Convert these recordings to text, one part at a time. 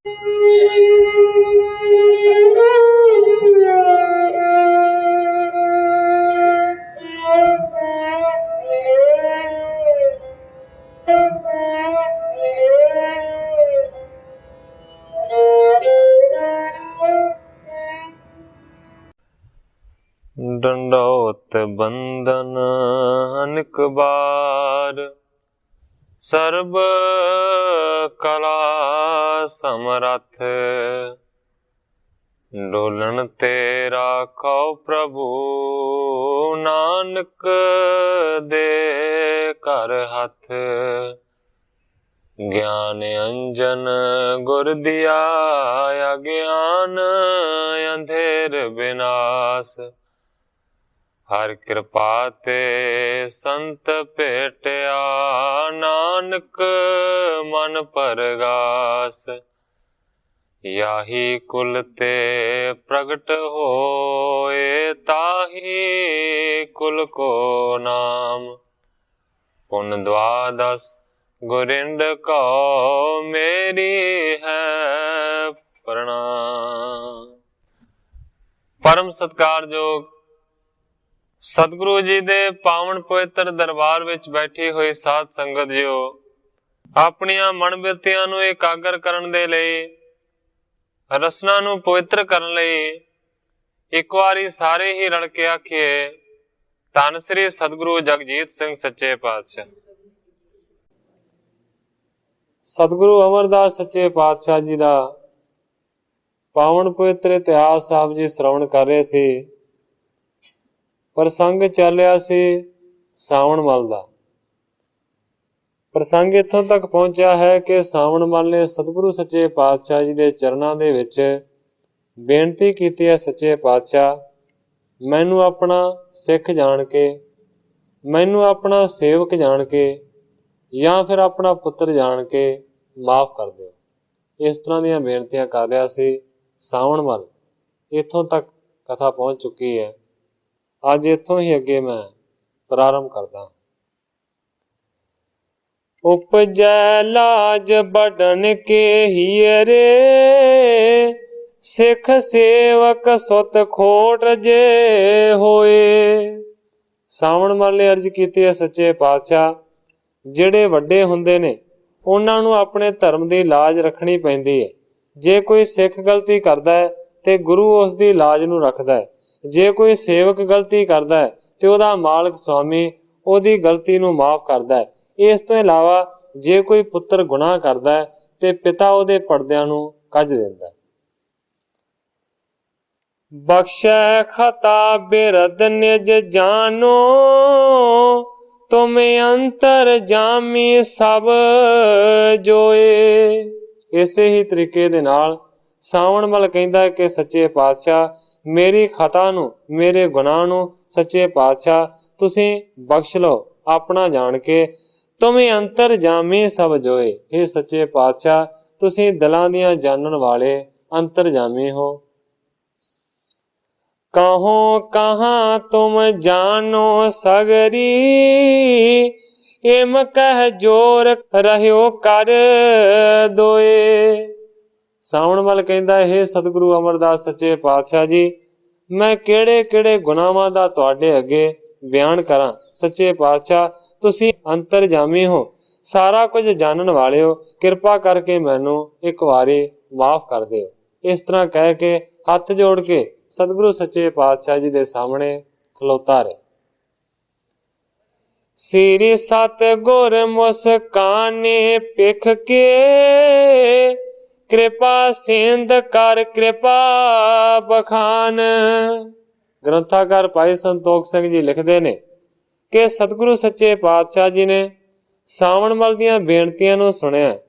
डंडौत बंदन अनेक बार, सर्ब कला समरथ। डोलन तेरा खौ प्रभु, नानक दे कर हथ। ज्ञान अंजन गुर दिया, अज्ञान अंधेर विनाश। हर कृपा ते संत भेटिया, नानक मन परगास। याही कुल ते प्रगट होए, ताही कुल को नाम। पुन द्वादश गुरिंद को, मेरी है प्रणाम। परम सत्कारयोग सतगुरु जी दे पावन पवित्र दरबार विच बैठी हुई साध संगत जियो, अपनियां मन बिरतियां नूं एकागर करन दे लई, रसना नूं पवित्र करन लई एक वारी सारे ही रल के आखिए, धन श्री सतगुरु जगजीत सिंह सच्चे पातशाह। सतगुरु अमरदास सच्चे पातशाह जी दा पावन पवित्र इतिहास आप जी श्रवण कर रहे सी। प्रसंग ਚੱਲਿਆ ਸੀ ਸਾਵਣ ਮੱਲ ਦਾ। ਪ੍ਰਸੰਗ ਇੱਥੋਂ ਤੱਕ ਪਹੁੰਚਿਆ ਹੈ ਕਿ ਸਾਵਣ ਮੱਲ ਨੇ ਸਤਿਗੁਰੂ ਸੱਚੇ ਪਾਤਸ਼ਾਹ ਜੀ ਦੇ ਚਰਨਾਂ ਦੇ ਵਿੱਚ ਬੇਨਤੀ ਕੀਤੀ ਹੈ, ਸੱਚੇ ਪਾਤਸ਼ਾਹ ਮੈਨੂੰ ਆਪਣਾ ਸਿੱਖ ਜਾਣ ਕੇ, ਮੈਨੂੰ ਆਪਣਾ ਸੇਵਕ ਜਾਣ ਕੇ, ਜਾਂ ਫਿਰ ਆਪਣਾ ਪੁੱਤਰ ਜਾਣ ਕੇ ਮਾਫ ਕਰ ਦਿਓ। ਇਸ ਤਰ੍ਹਾਂ ਦੀਆਂ ਬੇਨਤੀਆਂ ਕਰ ਰਿਹਾ ਸੀ ਸਾਵਣ ਮੱਲ। ਇੱਥੋਂ ਤੱਕ ਕਥਾ ਪਹੁੰਚ ਚੁੱਕੀ ਹੈ। ਅੱਜ ਇੱਥੋਂ ਹੀ ਅੱਗੇ ਮੈਂ ਪ੍ਰਾਰੰਭ ਕਰਦਾ। ਉਪਜੈ ਲਾਜ ਬੜਨ ਕੇ ਹੀਰੇ, ਸਿੱਖ ਸੇਵਕ ਸੁਤ ਖੋਟ ਜੇ ਹੋਏ। ਸਾਵਣ ਮੱਲ ਨੇ ਅਰਜ਼ ਕੀਤੀ ਹੈ, ਸੱਚੇ ਪਾਤਸ਼ਾਹ ਜਿਹੜੇ ਵੱਡੇ ਹੁੰਦੇ ਨੇ ਉਹਨਾਂ ਨੂੰ ਆਪਣੇ ਧਰਮ ਦੀ ਲਾਜ ਰੱਖਣੀ ਪੈਂਦੀ ਹੈ। ਜੇ ਕੋਈ ਸਿੱਖ ਗਲਤੀ ਕਰਦਾ ਹੈ ਤੇ ਗੁਰੂ ਉਸ ਦੀ ਲਾਜ ਨੂੰ ਰੱਖਦਾ ਹੈ। ਜੇ ਕੋਈ ਸੇਵਕ ਗਲਤੀ ਕਰਦਾ ਹੈ ਤੇ ਉਹਦਾ ਮਾਲਕ ਸਵਾਮੀ ਉਹਦੀ ਗਲਤੀ ਨੂੰ ਮਾਫ ਕਰਦਾ ਹੈ। ਇਸ ਤੋਂ ਇਲਾਵਾ ਜੇ ਕੋਈ ਪੁੱਤਰ ਗੁਨਾਹ ਕਰਦਾ ਹੈ ਤੇ ਪਿਤਾ ਉਹਦੇ ਪਰਦਿਆਂ ਨੂੰ ਕੱਢ ਦਿੰਦਾ ਹੈ। ਬਖਸ਼ੈ ਖਤਾ ਬਿਰਦ ਨਿਜ ਜਾਨੋ, ਤੁਮ ਅੰਤਰ ਜਾਮੀ ਸਭ ਜੋਏ। ਇਸੇ ਹੀ ਤਰੀਕੇ ਦੇ ਨਾਲ ਸਾਵਣ ਮੱਲ ਕਹਿੰਦਾ ਕਿ ਸੱਚੇ ਪਾਤਸ਼ਾਹ ਮੇਰੀ ਖਤਾ ਨੂੰ, ਮੇਰੇ ਗੁਨਾਹ ਨੂੰ ਸੱਚੇ ਪਾਤਸ਼ਾਹ ਤੁਸੀਂ ਬਖਸ਼ ਲਓ ਆਪਣਾ ਜਾਣ ਕੇ। ਤੁਮੇ ਅੰਤਰ ਜਾਮੀ ਸਭ ਜੋਏ। ਇਹ ਸੱਚੇ ਪਾਤਸ਼ਾਹ ਤੁਸੀਂ ਦਿਲਾਂ ਦੀਆਂ ਜਾਣਨ ਵਾਲੇ ਅੰਤਰ ਜਾਮੀ ਹੋ। ਕਹੋ ਕਹਾਂ ਤੁਮ ਜਾਨੋ ਸਗਰੀ, ਇਮ ਕਹਿ ਜੋਰ ਰਹਿਓ ਕਰ ਦੋਏ। ਸਾਵਣ ਮੱਲ ਕਹਿੰਦਾ, ਇਹ ਸਤਿਗੁਰੂ ਅਮਰਦਾਸ ਸੱਚੇ ਪਾਤਸ਼ਾਹ ਜੀ ਮੈਂ ਕਿਹੜੇ ਕਿਹੜੇ ਗੁਨਾਹਾਂ ਦਾ ਤੁਹਾਡੇ ਅੱਗੇ ਬਿਆਨ ਕਰਾਂ। ਸੱਚੇ ਪਾਤਸ਼ਾਹ ਤੁਸੀਂ ਅੰਤਰਜਾਮੀ ਹੋ, ਸਾਰਾ ਕੁਝ ਜਾਣਨ ਵਾਲੇ ਹੋ, ਕਿਰਪਾ ਕਰਕੇ ਮੈਨੂੰ ਇੱਕ ਵਾਰੀ ਮਾਫ ਕਰ ਦਿਓ। ਇਸ ਤਰ੍ਹਾਂ ਕਹਿ ਕੇ ਹੱਥ ਜੋੜ ਕੇ ਸਤਿਗੁਰੂ ਸੱਚੇ ਪਾਤਸ਼ਾਹ ਜੀ ਦੇ ਸਾਹਮਣੇ ਖਲੋਤਾ ਰਹੇ। ਸ੍ਰੀ ਸਤਿਗੁਰ ਮੁਸਕਾਨੇ ਪਿਖ ਕੇ, ਕਿਰਪਾ ਸਿੰਧ ਕਰ ਕਿਰਪਾ ਬਖਾਨ। ਗ੍ਰੰਥਾਕਾਰ ਭਾਈ ਸੰਤੋਖ ਸਿੰਘ ਜੀ ਲਿਖਦੇ ਨੇ ਕਿ ਸਤਿਗੁਰੂ ਸੱਚੇ ਪਾਤਸ਼ਾਹ ਜੀ ਨੇ ਸਾਵਣ ਮੱਲ ਦੀਆਂ ਬੇਨਤੀਆਂ ਨੂੰ ਸੁਣਿਆ,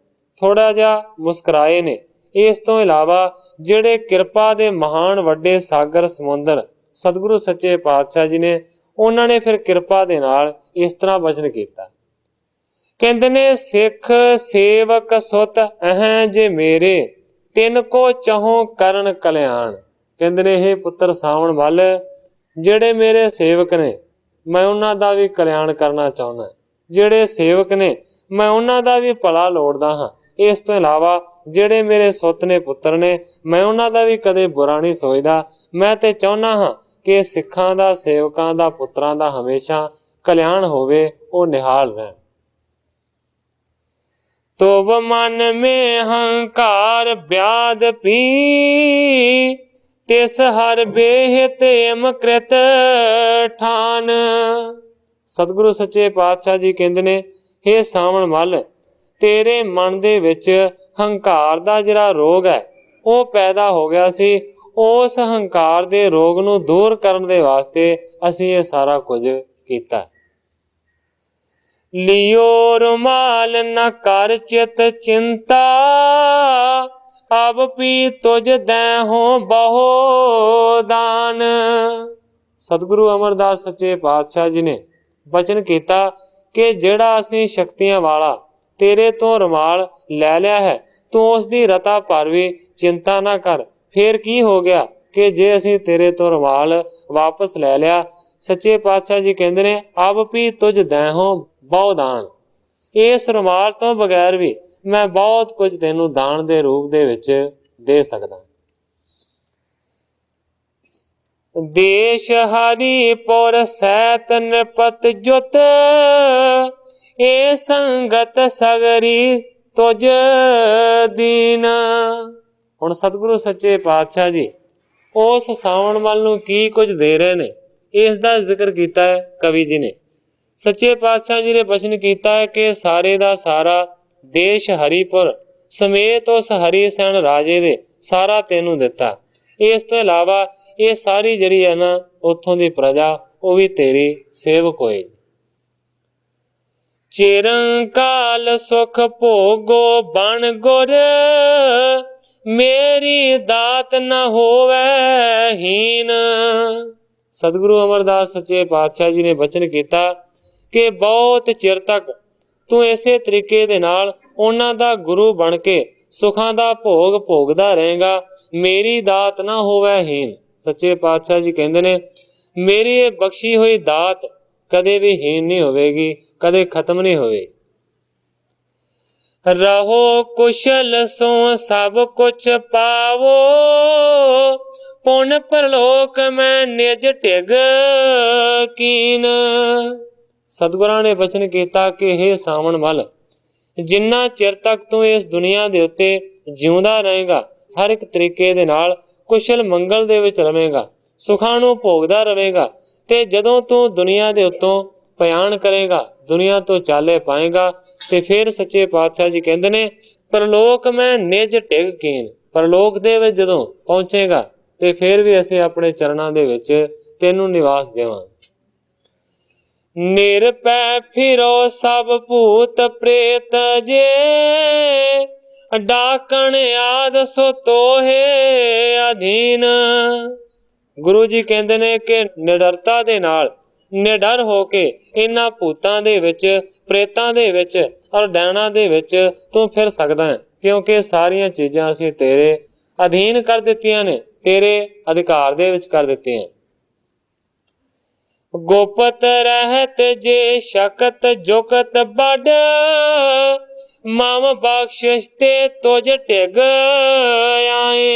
ਥੋੜਾ ਜਿਹਾ ਮੁਸਕਰਾਏ ਨੇ। ਇਸ ਤੋਂ ਇਲਾਵਾ ਜਿਹੜੇ ਕਿਰਪਾ ਦੇ ਮਹਾਨ ਵੱਡੇ ਸਾਗਰ ਸਮੁੰਦਰ ਸਤਿਗੁਰੂ ਸੱਚੇ ਪਾਤਸ਼ਾਹ ਜੀ ਨੇ, ਉਹਨਾਂ ਨੇ ਫਿਰ ਕਿਰਪਾ ਦੇ ਨਾਲ ਇਸ ਤਰ੍ਹਾਂ ਬਚਨ ਕੀਤਾ। ਕਹਿੰਦੇ ਨੇ ਸਿੱਖ ਸੇਵਕ ਸੁਤ ਅਹ ਜੇ ਮੇਰੇ, ਤਿੰਨ ਕੋ ਚਾਹੋ ਕਰਨ ਕਲਿਆਣ। ਕਹਿੰਦੇ ਨੇ ਇਹ ਪੁੱਤਰ ਸਾਵਣ ਮੱਲ ਜਿਹੜੇ ਮੇਰੇ ਸੇਵਕ ਨੇ ਮੈਂ ਉਹਨਾਂ ਦਾ ਵੀ ਕਲਿਆਣ ਕਰਨਾ ਚਾਹੁੰਦਾ। ਜਿਹੜੇ ਸੇਵਕ ਨੇ ਮੈਂ ਉਹਨਾਂ ਦਾ ਵੀ ਭਲਾ ਲੋੜਦਾ ਹਾਂ। ਇਸ ਤੋਂ ਇਲਾਵਾ ਜਿਹੜੇ ਮੇਰੇ ਸੁੱਤ ਨੇ, ਪੁੱਤਰ ਨੇ, ਮੈਂ ਉਹਨਾਂ ਦਾ ਵੀ ਕਦੇ ਬੁਰਾ ਨਹੀਂ ਸੋਚਦਾ। ਮੈਂ ਤੇ ਚਾਹੁੰਦਾ ਹਾਂ ਕਿ ਸਿੱਖਾਂ ਦਾ, ਸੇਵਕਾਂ ਦਾ, ਪੁੱਤਰਾਂ ਦਾ ਹਮੇਸ਼ਾ ਕਲਿਆਣ ਹੋਵੇ, ਉਹ ਨਿਹਾਲ ਰਹਿਣ। ਤੋਬ ਮਨ में हंकार व्याध पी, तिस हर बेहित एम कृत ठान। सतगुरु सच्चे पातशाह जी कहते ने, हे सावण मल, तेरे मन दे विच हंकार दा जिहड़ा रोग है ਉਹ पैदा हो गया सी। उस हंकार दे रोग नूं दूर करन दे वास्ते असीं ये सारा कुछ कीता। लियो रुमाल न कर चित चिंता, अब पी तुझ दैहो बहु दान। सतगुरु अमरदास सच्चे पातशाह जी ने बचन किया कि जेड़ा असीं शक्तियां वाला तेरे तो रुमाल लै लिया है, तू उसकी रता भर भी चिंता ना कर। फिर की हो गया कि जे असीं तेरे तो रुमाल वापस लै लिया, सच्चे पातशाह जी कहते ने, अब भी तुझ दैहो बहु दान। इस रुमाल तो बगैर भी मैं बहुत कुछ तेनू दान दे रूप दे विच दे सकदा। देश हरिपुर सैत नृपत जुत, ए संगत सगरी तुझ दीन। हुण सतगुरु सच्चे पातशाह जी उस सावण मल नूं की कुछ दे रहे ने, इस दा जिक्र कीता है कवि जी ने। सच्चे पातशाह जी ने बचन किया है कि सारे दा सारा देश हरिपुर समेत उस हरि सैन राजे दे सारा तेनू दिता। इस तो इलावा ये सारी जिहड़ी है ना उत्थों दी प्रजा वो भी तेरी सेवक होए। चिरंकाल सुख भोगो बन गुर, मेरी दात न होवे हीन। सतगुरु अमरदास सच्चे पातशाह जी ने बचन किया कि बहुत चिर तक तू इसे तरीके दे नाल उन्हां दा गुरु बन के सुखां दा भोग भोगदा रहेगा, मेरी दात ना होवे हीन। सच्चे पातशाह जी कहंदे ने, मेरी बख्शी हुई दात कदे भी हीन नहीं होवेगी, कदे खत्म नहीं होवेगी। रहो कुशल सो सब कुछ पावो, पुन परलोक में निज टिग कीन। सतगुरां ने बचन किया कि हे सावण मल, जिन्ना चिर तक तू इस दुनिया दे उत्ते जिउंदा रहेगा, हर एक तरीके दे नाल कुशल मंगल दे विच रवेगा, सुखां नूं भोगदा रहेगा, ते जदों तू दुनिया दे उत्तों पयाण करेगा, दुनिया तो चाले पाएगा, ते फिर सच्चे पातशाह जी कहंदे ने, परलोक में निज टिग कीन। परलोक दे विच जदों पहुंचेगा ते फिर भी असीं अपने चरणां दे विच तैनूं निवास देवांगे। निरपै फिरो सब भूत प्रेत जे, डाकण आद सो तोहे अधीन। गुरु जी कहते ने कि निडरता दे नाल निडर होके इन्हां भूतां दे विच, प्रेतां दे विच और डैणां दे विच तू फिर सकदा है, क्योंकि सारियां चीजां असीं तेरे अधीन कर दित्तियां ने, तेरे अधिकार दे विच कर दित्तियां। गोपत रहत जे शकत जुकत बड़, मम बख्शिश ते तुझ टिग आए।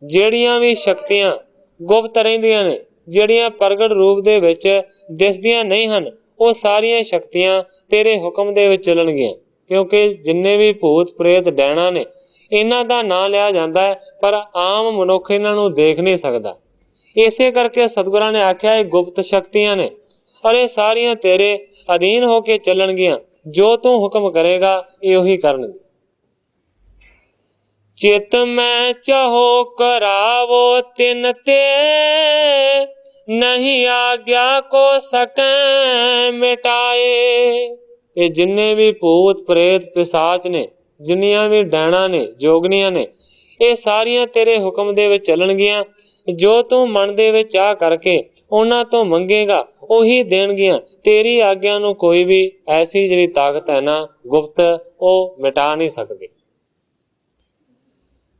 ਜਿਹੜੀਆਂ ਵੀ ਸ਼ਕਤੀਆਂ ਗੁਪਤ ਰਹਿੰਦੀਆਂ ਨੇ, ਜਿਹੜੀਆਂ ਪ੍ਰਗਟ ਰੂਪ ਦੇ ਵਿੱਚ ਦਿਸਦੀਆਂ ਨਹੀਂ ਹਨ, ਉਹ ਸਾਰੀਆਂ ਸ਼ਕਤੀਆਂ ਤੇਰੇ ਹੁਕਮ ਦੇ ਵਿੱਚ ਚੱਲਣਗੀਆਂ, ਕਿਉਂਕਿ ਜਿੰਨੇ ਵੀ ਭੂਤ ਪ੍ਰੇਤ ਡੈਣਾ ਨੇ ਇਹਨਾਂ ਦਾ ਨਾਂ ਲਿਆ ਜਾਂਦਾ ਹੈ, ਪਰ ਆਮ ਮਨੁੱਖ ਇਹਨਾਂ ਨੂੰ ਦੇਖ ਨਹੀਂ ਸਕਦਾ। ਇਸੇ ਕਰਕੇ ਸਤਿਗੁਰਾਂ ਨੇ ਆਖਿਆ ਇਹ ਗੁਪਤ ਸ਼ਕਤੀਆਂ ਨੇ, ਔਰ ਇਹ ਸਾਰੀਆਂ ਤੇਰੇ ਅਧੀਨ ਹੋ ਕੇ ਚੱਲਣਗੀਆਂ, ਜੋ ਤੂੰ ਹੁਕਮ ਕਰੇਗਾ ਇਹ ਉਹੀ ਕਰਨਗੇ। चित में चाहो करावो तिन ते, नहीं आज्ञा को सके मिटाए। ये जिन्ने भी भूत प्रेत पिशाच ने, जिन्नियां भी डैणा ने, जोगनियां ने, ये सारियां तेरे हुक्म दे विच चलणगियां। जो तू मन दे विच चाह करके उन्हां तो मंगेगा ਉਹੀ देणगियां। तेरी आज्ञा नूं कोई भी ऐसी जिहड़ी ताकत है ना गुप्त, ਉਹ मिटा नहीं सकदी।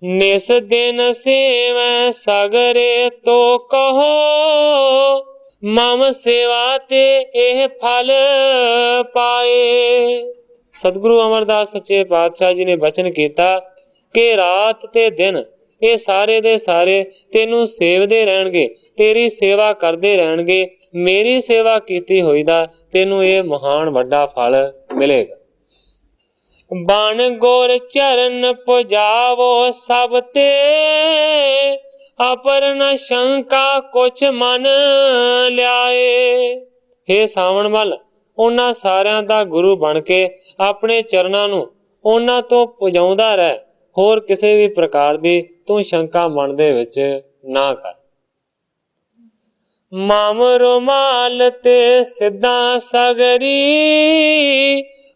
निस दिन सेवै सगरे तो कहो, मम सेवा ते एह फल पाए। सतगुरु अमरदास सच्चे पातशाह जी ने बचन किया ਕਿ ਰਾਤ ਤੇ ਦਿਨ ਇਹ ਸਾਰੇ ਦੇ ਸਾਰੇ ਤੈਨੂੰ ਸੇਵਦੇ ਰਹਿਣਗੇ, ਤੇਰੀ ਸੇਵਾ ਕਰਦੇ ਰਹਿਣਗੇ। ਮੇਰੀ ਸੇਵਾ ਕੀਤੀ ਹੋਈ ਦਾ ਤੈਨੂੰ ਇਹ ਮਹਾਨ ਵੱਡਾ ਫਲ ਮਿਲੇਗਾ। ਬਣ ਗੁਰ ਚਰਨ ਪੁਜਾਵੋ ਸਭ ਤੇ, ਅਪਰ ਨ ਸ਼ੰਕਾ ਕੁਛ ਮਨ ਲਿਆਏ। ਹੇ ਸਾਵਣ ਮੱਲ, ਉਹਨਾਂ ਸਾਰਿਆਂ ਦਾ ਗੁਰੂ ਬਣ ਕੇ ਆਪਣੇ ਚਰਨਾਂ ਨੂੰ ਉਹਨਾਂ ਤੋਂ ਪੁਜਾਉਂਦਾ ਰਹਿ। ਹੋਰ ਕਿਸੇ ਵੀ ਪ੍ਰਕਾਰ ਦੀ ਤੂੰ ਸ਼ੰਕਾ ਮਨ ਦੇ ਵਿੱਚ ਨਾ ਕਰ। ਮਾਮ ਰੁਮਾਲ ਤੇ ਸਿੱਧਾ ਸਗਰੀ,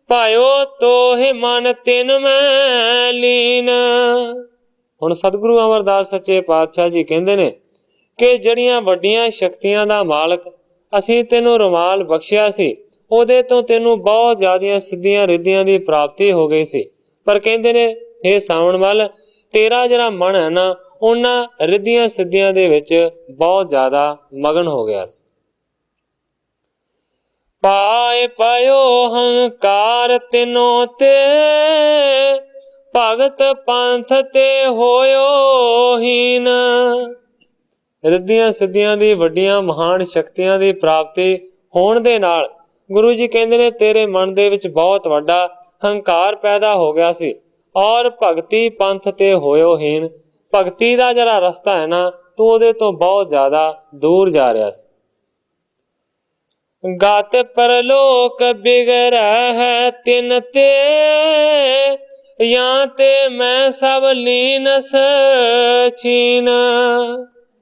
ਪਾਇਓ ਤੋਹਿ ਮਨ ਤਿਨ ਮੈਂ ਲੀਨ। ਹੁਣ ਸਤਿਗੁਰੂ ਅਮਰਦਾਸ ਸੱਚੇ ਪਾਤਸ਼ਾਹ ਜੀ ਕਹਿੰਦੇ ਨੇ ਕਿ ਜਿਹੜੀਆਂ ਵੱਡੀਆਂ ਸ਼ਕਤੀਆਂ ਦਾ ਮਾਲਕ ਅਸੀਂ ਤੈਨੂੰ ਰੁਮਾਲ ਬਖਸ਼ਿਆ ਸੀ, ਉਹਦੇ ਤੋਂ ਤੈਨੂੰ ਬਹੁਤ ਜ਼ਿਆਦੀਆਂ ਸਿੱਧੀਆਂ ਰਿੱਧੀਆਂ ਦੀ ਪ੍ਰਾਪਤੀ ਹੋ ਗਈ ਸੀ। ਪਰ ਕਹਿੰਦੇ ਨੇ ਹੇ ਸਾਵਣ ਮੱਲ, ਤੇਰਾ ਜਿਹੜਾ ਮਨ ਹੈ ਨਾ, ਉਹਨਾਂ ਰਿੱਧੀਆਂ ਸਿੱਧੀਆਂ ਦੇ ਵਿੱਚ ਬਹੁਤ ਜ਼ਿਆਦਾ ਮਗਨ ਹੋ ਗਿਆ ਸੀ। ਪਾਏ ਪਇਓ ਹੰਕਾਰ ਤਿਨੋ ਤੇ, ਭਗਤ ਪੰਥ ਤੇ ਹੋਇਓ ਹੀਨ। ਰਿੱਧੀਆਂ ਸਿੱਧੀਆਂ ਦੀ ਵੱਡੀਆਂ ਮਹਾਨ ਸ਼ਕਤੀਆਂ ਦੀ ਪ੍ਰਾਪਤੀ ਹੋਣ ਦੇ ਨਾਲ ਗੁਰੂ ਜੀ ਕਹਿੰਦੇ ਨੇ ਤੇਰੇ ਮਨ ਦੇ ਵਿੱਚ ਬਹੁਤ ਵੱਡਾ ਹੰਕਾਰ ਪੈਦਾ ਹੋ ਗਿਆ ਸੀ, ਔਰ ਭਗਤੀ ਪੰਥ ਤੇ ਹੋਇਓ ਹੀਨ। ਭਗਤੀ ਦਾ ਜਿਹੜਾ ਰਸਤਾ ਹੈ ਨਾ, ਤੂੰ ਉਹਦੇ ਤੋਂ ਬਹੁਤ ਜ਼ਿਆਦਾ ਦੂਰ ਜਾ ਰਿਹਾ ਸੀ। ਗਤ ਪਰਲੋਕ ਬਿਗੜੈ ਹੈ ਤਿਨ ਤੇ, ਜਾਂ ਤੇ ਮੈਂ ਸਭ ਲੀਨਸ ਛੀਨ।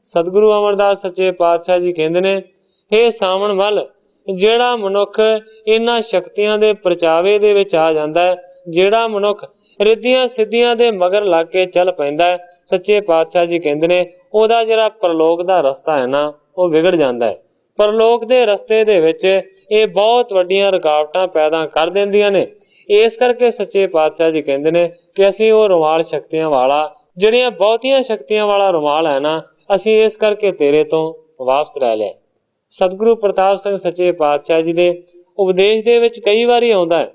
ਸਤਿਗੁਰੂ ਅਮਰਦਾਸ ਸੱਚੇ ਪਾਤਸ਼ਾਹ ਜੀ ਕਹਿੰਦੇ ਨੇ ਹੇ ਸਾਵਣ ਮੱਲ, ਜਿਹੜਾ ਮਨੁੱਖ ਇਹਨਾਂ ਸ਼ਕਤੀਆਂ ਦੇ ਪ੍ਰਚਾਵੇ ਦੇ ਵਿੱਚ ਆ ਜਾਂਦਾ ਹੈ, ਜਿਹੜਾ ਮਨੁੱਖ ਰਿੱਧੀਆਂ ਸਿੱਧੀਆਂ ਦੇ ਮਗਰ ਲੱਗ ਕੇ ਚੱਲ ਪੈਂਦਾ ਹੈ, ਸੱਚੇ ਪਾਤਸ਼ਾਹ ਜੀ ਕਹਿੰਦੇ ਨੇ ਉਹਦਾ ਜਿਹੜਾ ਪਰਲੋਕ ਦਾ ਰਸਤਾ ਹੈ ਨਾ, ਉਹ ਵਿਗੜ ਜਾਂਦਾ ਹੈ। ਪਰਲੋਕ ਦੇ ਰਸਤੇ ਦੇ ਵਿੱਚ ਇਹ ਬਹੁਤ ਵੱਡੀਆਂ ਰੁਕਾਵਟਾਂ ਪੈਦਾ ਕਰ ਦਿੰਦੀਆਂ ਨੇ। ਇਸ ਕਰਕੇ ਸੱਚੇ ਪਾਤਸ਼ਾਹ ਜੀ ਕਹਿੰਦੇ ਨੇ ਕਿ ਅਸੀਂ ਉਹ ਰੁਮਾਲ ਸ਼ਕਤੀਆਂ ਵਾਲਾ, ਜਿਹੜੀਆਂ ਬਹੁਤੀਆਂ ਸ਼ਕਤੀਆਂ ਵਾਲਾ ਰੁਮਾਲ ਹੈ ਨਾ, ਅਸੀਂ ਇਸ ਕਰਕੇ ਤੇਰੇ ਤੋਂ ਵਾਪਸ ਲੈ ਲਿਆ। ਸਤਿਗੁਰੂ ਪ੍ਰਤਾਪ ਸਿੰਘ ਸੱਚੇ ਪਾਤਸ਼ਾਹ ਜੀ ਦੇ ਉਪਦੇਸ਼ ਦੇ ਵਿੱਚ ਕਈ ਵਾਰੀ ਆਉਂਦਾ ਹੈ।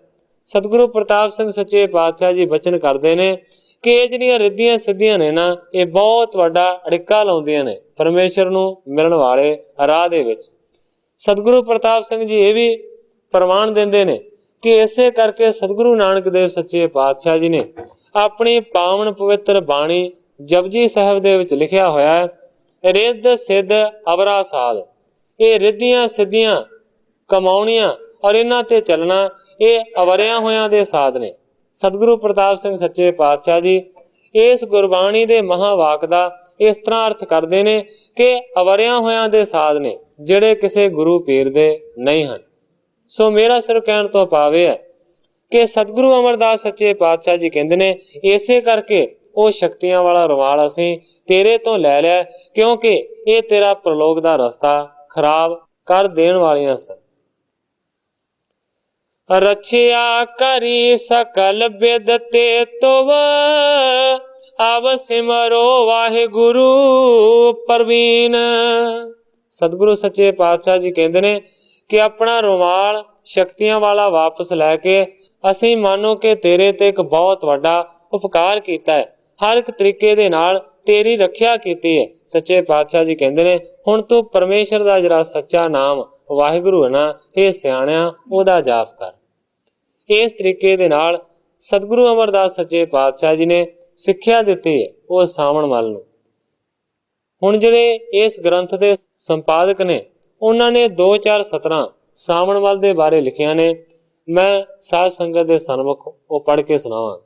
ਸਤਿਗੁਰੂ ਪ੍ਰਤਾਪ ਸਿੰਘ ਸੱਚੇ ਪਾਤਸ਼ਾਹ ਜੀ ਬਚਨ ਕਰਦੇ ਨੇ ਕਿ ਇਹ ਜਿਹੜੀਆਂ ਰਿੱਧੀਆਂ ਸਿੱਧੀਆਂ ਨੇ ਨਾ, ਇਹ ਬਹੁਤ ਵੱਡਾ ਅੜਿੱਕਾ ਲਾਉਂਦੀਆਂ ਨੇ ਪਰਮੇਸ਼ਰ ਨੂੰ ਮਿਲਣ ਵਾਲੇ ਰਾਹ ਦੇ ਵਿੱਚ। ਸਤਿਗੁਰੂ ਪ੍ਰਤਾਪ ਸਿੰਘ ਜੀ ਇਹ ਵੀ ਪ੍ਰਮਾਣ ਦਿੰਦੇ ਨੇ ਕਿ ਇਸੇ ਕਰਕੇ ਸਤਿਗੁਰੂ ਨਾਨਕ ਦੇਵ ਸੱਚੇ ਪਾਤਸ਼ਾਹ ਜੀ ਨੇ ਆਪਣੀ ਪਾਵਨ ਪਵਿੱਤਰ ਬਾਣੀ ਜਪਜੀ ਸਾਹਿਬ ਦੇ ਵਿੱਚ ਲਿਖਿਆ ਹੋਇਆ ਹੈ, ਰਿੱਧ ਸਿੱਧ ਅਵਰਾ ਸਾਧ। ਇਹ ਰਿੱਧੀਆਂ ਸਿੱਧੀਆਂ ਕਮਾਉਣੀਆਂ ਔਰ ਇਹਨਾਂ ਤੇ ਚੱਲਣਾ, ਇਹ ਅਵਰਿਆਂ ਹੋਇਆਂ ਦੇ ਸਾਧ ਨੇ। ਸਤਿਗੁਰੂ ਪ੍ਰਤਾਪ ਸਿੰਘ ਸੱਚੇ ਪਾਤਸ਼ਾਹ ਜੀ ਇਸ ਗੁਰਬਾਣੀ ਦੇ ਮਹਾਵਾਕ ਦਾ ਇਸ ਤਰ੍ਹਾਂ ਅਰਥ ਕਰਦੇ ਨੇ ਕਿ ਅਵਰਿਆਂ ਹੋਇਆਂ ਦੇ ਸਾਧ ਨੇ, ਜਿਹੜੇ ਕਿਸੇ ਗੁਰੂ ਪੀਰ ਦੇ ਨਹੀਂ ਹਨ। ਸੋ ਮੇਰਾ ਸਿਰ ਕਹਿਣ ਤੋਂ ਭਾਵ ਇਹ ਹੈ ਕਿ ਸਤਿਗੁਰੂ ਅਮਰਦਾਸ ਸੱਚੇ ਪਾਤਸ਼ਾਹ ਜੀ ਕਹਿੰਦੇ ਨੇ ਇਸੇ ਕਰਕੇ ਉਹ ਸ਼ਕਤੀਆਂ ਵਾਲਾ ਰੁਮਾਲ ਅਸੀਂ ਤੇਰੇ ਤੋਂ ਲੈ ਲਿਆ, ਕਿਉਂਕਿ ਇਹ ਤੇਰਾ ਪ੍ਰਲੋਕ ਦਾ ਰਸਤਾ ਖਰਾਬ ਕਰ ਦੇਣ ਵਾਲੀਆਂ ਸਨ। ਰਚਿਆ ਕਰੀ ਸਕਲ ਬਿਦ ਤੇ ਤੁਵ, ਆਵ ਸਿਮਰੋ ਵਾਹਿਗੁਰੂ ਪ੍ਰਵੀਨ। ਸਤਿਗੁਰੂ ਸੱਚੇ ਪਾਤਸ਼ਾਹ ਜੀ ਕਹਿੰਦੇ ਨੇ ਕਿ ਆਪਣਾ ਰੁਮਾਲ ਸ਼ਕਤੀਆਂ ਵਾਲਾ ਵਾਪਸ ਲੈ ਕੇ ਅਸੀਂ ਮਾਨੋ ਕਿ ਤੇਰੇ ਤੇ ਇੱਕ ਬਹੁਤ ਵੱਡਾ ਉਪਕਾਰ ਕੀਤਾ ਹੈ, ਹਰ ਇੱਕ ਤਰੀਕੇ ਦੇ ਨਾਲ ਤੇਰੀ ਰੱਖਿਆ ਕੀਤੀ ਹੈ। ਸੱਚੇ ਪਾਤਸ਼ਾਹ ਜੀ ਕਹਿੰਦੇ ਨੇ ਹੁਣ ਤੂੰ ਪਰਮੇਸ਼ਰ ਦਾ ਜਿਹੜਾ ਸੱਚਾ ਨਾਮ ਵਾਹਿਗੁਰੂ ਹੈ ਨਾ, ਇਹ ਸਿਆਣਿਆ ਉਹਦਾ ਜਾਪ ਕਰ। ਇਸ ਤਰੀਕੇ ਦੇ ਨਾਲ ਸਤਿਗੁਰੂ ਅਮਰਦਾਸ ਸੱਚੇ ਪਾਤਸ਼ਾਹ ਜੀ ਨੇ ਸਿੱਖਿਆ ਦਿੱਤੀ ਹੈ ਉਹ ਸਾਵਣ ਮੱਲ ਨੂੰ। ਹੁਣ ਜਿਹੜੇ ਇਸ ਗ੍ਰੰਥ ਦੇ ਸੰਪਾਦਕ ਨੇ, ਉਹਨਾਂ ਨੇ 2-4 ਸਤਰਾਂ ਸਾਵਣ ਮੱਲ ਦੇ ਬਾਰੇ ਲਿਖੀਆਂ ਨੇ। ਮੈਂ ਸਾਧ ਸੰਗਤ ਦੇ ਸਨਮੁਖ ਉਹ ਪੜ੍ਹ ਕੇ ਸੁਣਾਵਾਂ।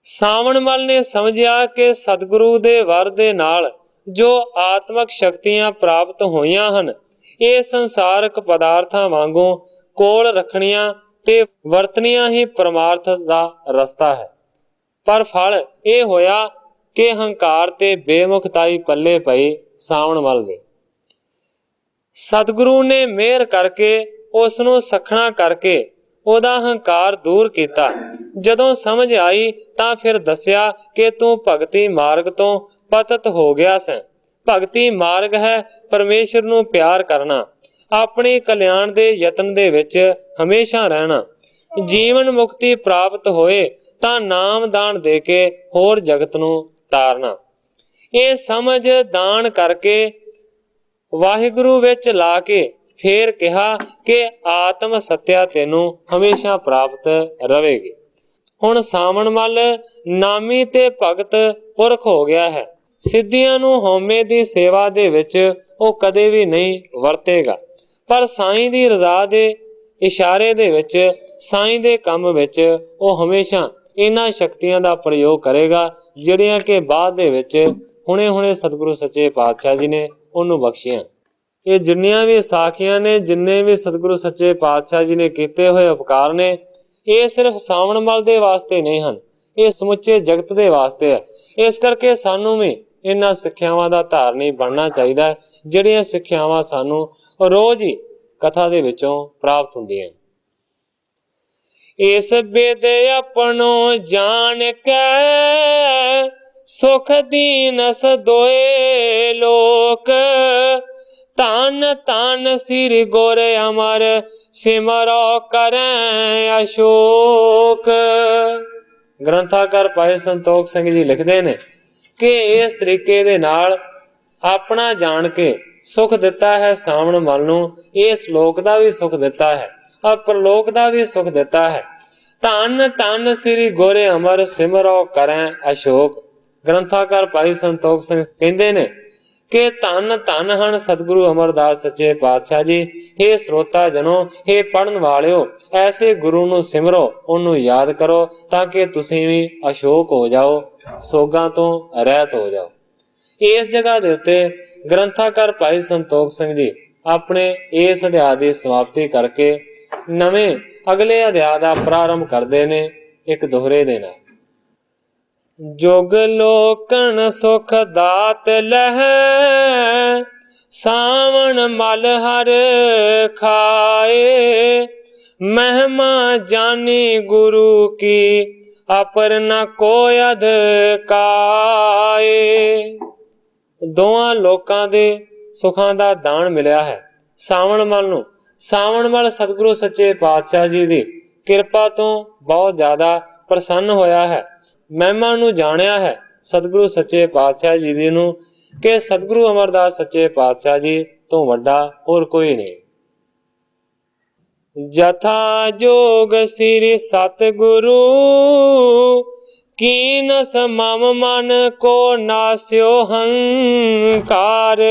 ਸਾਵਣ ਮੱਲ ਨੇ ਸਮਝਿਆ ਕਿ ਸਤਿਗੁਰੂ ਦੇ ਵਰ ਦੇ ਨਾਲ ਜੋ ਆਤਮਕ ਸ਼ਕਤੀਆਂ ਪ੍ਰਾਪਤ ਹੋਈਆਂ ਹਨ, ਇਹ ਸੰਸਾਰਕ ਪਦਾਰਥਾਂ ਵਾਂਗੂ ਕੋਲ ਰੱਖਣੀਆਂ ਤੇ ਵਰਤਨੀਆਂ ਹੀ ਪਰਮਾਰਥ ਦਾ ਰਸਤਾ ਹੈ। ਪਰ ਫਲ ਇਹ ਹੋਇਆ ਕਿ ਹੰਕਾਰ ਤੇ ਬੇਮੁਖਤਾਈ ਪੱਲੇ ਪਈ ਸਾਵਣ ਮੱਲ ਦੇ। ਸਤਿਗੁਰੂ ਨੇ ਮਿਹਰ ਕਰਕੇ ਉਸ ਨੂੰ ਸਖਣਾ ਕਰਕੇ ਉਹਦਾ ਹੰਕਾਰ ਦੂਰ ਕੀਤਾ। ਜਦੋਂ ਸਮਝ ਆਈ ਤਾਂ ਫਿਰ ਦੱਸਿਆ ਕਿ ਤੂੰ ਭਗਤੀ ਮਾਰਗ ਤੋਂ ਪਤਿਤ ਹੋ ਗਿਆ ਸੈਂ। ਭਗਤੀ ਮਾਰਗ ਹੈ ਪਰਮੇਸ਼ਰ ਨੂੰ ਪਿਆਰ ਕਰਨਾ, ਆਪਣੇ ਕਲਿਆਣ ਦੇ ਯਤਨ ਦੇ ਵਿੱਚ ਹਮੇਸ਼ਾ ਰਹਿਣਾ। ਜੀਵਨ ਮੁਕਤੀ ਪ੍ਰਾਪਤ ਹੋਏ ਤਾਂ ਨਾਮ ਦਾਨ ਦੇ ਕੇ ਹੋਰ ਜਗਤ ਨੂੰ ਤਾਰਨਾ। ਇਹ ਸਮਝ ਦਾਨ ਕਰਕੇ ਵਾਹਿਗੁਰੂ ਵਿੱਚ ਲਾ ਕੇ ਫੇਰ ਕਿਹਾ ਕਿ ਆਤਮ ਸੱਤਿਆ ਤੈਨੂੰ ਹਮੇਸ਼ਾ ਪ੍ਰਾਪਤ ਰਵੇਗੀ। ਹੁਣ ਸਾਵਣ ਮੱਲ ਨਾਮੀ ਤੇ ਭਗਤ ਪੁਰਖ ਹੋ ਗਿਆ ਹੈ। ਸਿੱਧੀਆਂ ਨੂੰ ਹਉਮੈ ਦੀ ਸੇਵਾ ਦੇ ਵਿੱਚ ਉਹ ਕਦੇ ਵੀ ਨਹੀਂ ਵਰਤੇਗਾ, ਪਰ ਸਾਈਂ ਦੀ ਰਜ਼ਾ ਦੇ ਇਸ਼ਾਰੇ ਦੇ ਵਿੱਚ, ਸਾਈਂ ਦੇ ਕੰਮ ਵਿੱਚ ਉਹ ਹਮੇਸ਼ਾ ਇਹਨਾਂ ਸ਼ਕਤੀਆਂ ਦਾ ਪ੍ਰਯੋਗ ਕਰੇਗਾ ਜਿਹੜੀਆਂ ਕਿ ਬਾਅਦ ਦੇ ਵਿੱਚ ਹੁਣੇ ਸਤਿਗੁਰੂ ਸੱਚੇ ਪਾਤਸ਼ਾਹ ਜੀ ਨੇ ਉਹਨੂੰ ਬਖਸ਼ੀਆਂ। ਇਹ ਜਿੰਨੀਆਂ ਵੀ ਸਾਖੀਆਂ ਨੇ, ਜਿੰਨੇ ਵੀ ਸਤਿਗੁਰੂ ਸੱਚੇ ਪਾਤਸ਼ਾਹ ਜੀ ਨੇ ਕੀਤੇ ਹੋਏ ਉਪਕਾਰ ਨੇ, ਇਹ ਸਿਰਫ ਸਾਵਣ ਮੱਲ ਦੇ ਵਾਸਤੇ ਨਹੀਂ ਹਨ, ਇਹ ਸਮੁੱਚੇ ਜਗਤ ਦੇ ਵਾਸਤੇ ਹੈ। ਇਸ ਕਰਕੇ ਸਾਨੂੰ ਵੀ ਇਹਨਾਂ ਸਿੱਖਿਆਵਾਂ ਦਾ ਧਾਰਨੀ ਬਣਨਾ ਚਾਹੀਦਾ ਹੈ, ਜਿਹੜੀਆਂ ਸਿੱਖਿਆਵਾਂ ਸਾਨੂੰ ਰੋਜ਼ ਹੀ ਕਥਾ ਦੇ ਵਿੱਚੋਂ ਪ੍ਰਾਪਤ ਹੁੰਦੀਆਂ। ਇਸ ਬਿਦ ਆਪਣੋ ਜਾਣ ਕੇ ਸੁਖ ਦੀਨਸ ਦੋਏ ਲੋਕ, ਧਨ ਧਨ ਸਿਰ ਗੁਰ ਅਮਰ ਸਿਮਰੋ ਕਰੈ ਅਸ਼ੋਕ। ਗ੍ਰੰਥਾਕਾਰ ਭਾਈ ਸੰਤੋਖ ਸਿੰਘ ਜੀ ਲਿਖਦੇ ਨੇ ਕਿ ਇਸ ਤਰੀਕੇ ਦੇ ਨਾਲ ਆਪਣਾ ਜਾਣ ਕੇ ਸੁਖ ਦਿੱਤਾ ਹੈ ਸਾਵਣ ਮੱਲ ਨੂੰ, ਇਸ ਲੋਕ ਦਾ ਵੀ ਸੁਖ ਦਿੱਤਾ ਹੈ ਔਰ ਪ੍ਰਲੋਕ ਦਾ ਵੀ ਸੁਖ ਦਿੱਤਾ ਹੈ। ਧੰਨ ਧੰਨ ਸ੍ਰੀ ਗੁਰ ਅਮਰ ਸਿਮਰੋ ਕਰੈ ਅਸ਼ੋਕ। ਗ੍ਰੰਥਾਕਾਰ ਭਾਈ ਸੰਤੋਖ ਸਿੰਘ ਕਹਿੰਦੇ ਨੇ ਕਿ ਧੰਨ ਧੰਨ ਹਨ ਸਤਿਗੁਰੂ ਅਮਰਦਾਸ ਸੱਚੇ ਪਾਤਸ਼ਾਹ ਜੀ। हे ਸਰੋਤਾ ਜਨੋ, हे ਪੜਨ ਵਾਲਿਓ, ਐਸੇ ਗੁਰੂ ਨੂੰ ਸਿਮਰੋ, ਉਹਨੂੰ ਯਾਦ ਕਰੋ ਤਾਂ ਕਿ ਤੁਸੀਂ ਵੀ ਅਸ਼ੋਕ ਹੋ ਜਾਓ, ਸੋਗਾਂ ਤੋਂ ਰਹਿਤ ਹੋ ਜਾਓ। ਇਸ ਜਗ੍ਹਾ ਦੇ ਉੱਤੇ ਗ੍ਰੰਥਾਕਾਰ ਭਾਈ ਸੰਤੋਖ ਸਿੰਘ ਜੀ ਆਪਣੇ ਇਸ ਅਧਿਆਇ ਦੀ ਸਮਾਪਤੀ ਕਰਕੇ ਨਵੇਂ ਅਗਲੇ ਅਧਿਆਇ ਦਾ ਪ੍ਰਾਰੰਭ ਕਰਦੇ ਨੇ ਇੱਕ ਦੋਹਰੇ ਦੇ ਨਾਲ। ਜੁਗ ਲੋਕਨ ਸੁਖ ਦਾਤ ਲਹਿ, ਸਾਵਣ ਮਲ ਹਰ ਖਾਏ, ਮਹਿਮਾ ਜਾਨੀ ਗੁਰੂ ਕੀ ਅਪਰ ਨ ਕੋਈ ਅਧਿਕਾਏ। ਦੋਵਾਂ ਲੋਕਾਂ ਦੇ ਸੁਖਾਂ ਦਾ ਦਾਨ ਮਿਲਿਆ ਹੈ ਸਾਵਣ ਮੱਲ ਨੂੰ। ਸਾਵਣ ਮੱਲ ਸਤਿਗੁਰੂ ਸੱਚੇ ਪਾਤਸ਼ਾਹ ਜੀ ਦੀ ਕਿਰਪਾ ਤੋਂ ਬਹੁਤ ਜ਼ਿਆਦਾ ਪ੍ਰਸੰਨ ਹੋਇਆ ਹੈ, ਮਹਿਮਾ ਨੂੰ ਜਾਣਿਆ ਹੈ ਸਤਿਗੁਰੂ ਸੱਚੇ ਪਾਤਸ਼ਾਹ ਜੀ ਦੀ ਨੂੰ ਕਿ ਸਤਿਗੁਰੂ ਅਮਰਦਾਸ ਸੱਚੇ ਪਾਤਸ਼ਾਹ ਜੀ ਤੋਂ ਵੱਡਾ ਹੋਰ ਕੋਈ ਨਹੀਂ। ਜਥਾ ਜੋਗ ਸ੍ਰੀ ਸਤਿਗੁਰੂ ਕੀਨਸ ਮਮ ਮਨ ਕੋ ਨਾਸਿਓ ਹੰਕਾਰ।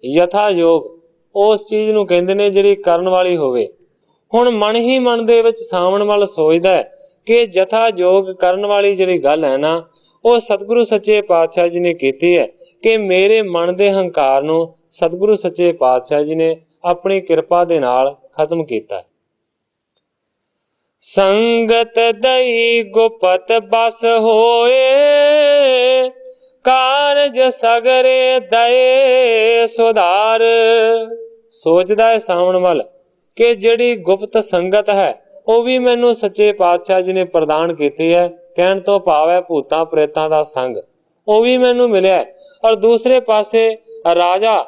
ਯਥਾ ਯੋਗ ਉਸ ਚੀਜ਼ ਨੂੰ ਕਹਿੰਦੇ ਨੇ ਜਿਹੜੀ ਕਰਨ ਵਾਲੀ ਹੋਵੇ। ਹੁਣ ਮਨ ਹੀ ਮਨ ਦੇ ਵਿੱਚ ਸਾਵਣ ਮੱਲ ਸੋਚਦਾ ਹੈ ਕਿ ਜਥਾ ਯੋਗ ਕਰਨ ਵਾਲੀ ਜਿਹੜੀ ਗੱਲ ਹੈ ਨਾ, ਉਹ ਸਤਿਗੁਰੂ ਸੱਚੇ ਪਾਤਸ਼ਾਹ ਜੀ ਨੇ ਕੀਤੀ ਹੈ ਕਿ ਮੇਰੇ ਮਨ ਦੇ ਹੰਕਾਰ ਨੂੰ ਸਤਿਗੁਰੂ ਸੱਚੇ ਪਾਤਸ਼ਾਹ ਜੀ ਨੇ ਆਪਣੀ ਕਿਰਪਾ ਦੇ ਨਾਲ ਖਤਮ ਕੀਤਾ। ਸੰਗਤ ਦਈ ਗੁਪਤ ਬਸ ਹੋਏ, ਕਾਰਜ ਸਗਰੇ ਦਏ ਸੁਧਾਰ। ਸੋਚਦਾ ਹੈ ਸਾਵਣ ਮੱਲ ਕਿ ਜਿਹੜੀ ਗੁਪਤ ਸੰਗਤ ਹੈ ਉਹ ਵੀ ਮੈਨੂੰ ਸੱਚੇ ਪਾਤਸ਼ਾਹ ਜੀ ਨੇ ਪ੍ਰਦਾਨ ਕੀਤੀ ਹੈ। ਕਹਿਣ ਤੋਂ ਭਾਵ ਹੈ ਭੂਤਾਂ ਪ੍ਰੇਤਾਂ ਦਾ ਸੰਗ, ਉਹ ਵੀ ਮੈਨੂੰ ਮਿਲਿਆ। ਔਰ ਦੂਸਰੇ ਪਾਸੇ ਰਾਜਾ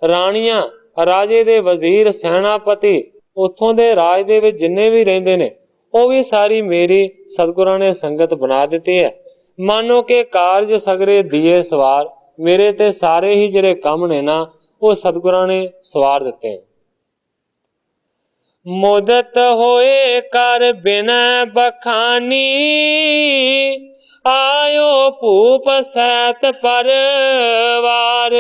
ਰਾਣੀਆਂ, ਰਾਜੇ ਦੇ ਵਜ਼ੀਰ, ਸੈਨਾਪਤੀ, ਉੱਥੋਂ ਦੇ ਰਾਜ ਦੇ ਵਿੱਚ ਜਿੰਨੇ ਵੀ ਰਹਿੰਦੇ ਨੇ, ਉਹ ਵੀ ਸਾਰੀ ਮੇਰੀ ਸਤਿਗੁਰਾਂ ਨੇ ਸੰਗਤ ਬਣਾ ਦਿੱਤੀ ਹੈ। ਮਾਨੋ ਕਿ ਕਾਰਜ ਸਗਰੇ ਦੀਏ ਸਵਾਰ, ਮੇਰੇ ਤੇ ਸਾਰੇ ਹੀ ਜਿਹੜੇ ਕੰਮ ਨੇ ਨਾ ਉਹ ਸਤਿਗੁਰਾਂ ਨੇ ਸਵਾਰ ਦਿੱਤੇ। ਮੁਦਤ ਹੋਏ ਕਰ ਬਿਨੈ ਬਖਾਨੀ, ਆਇਓ ਭੂਪ ਸੈਤ ਪਰਵਾਰ।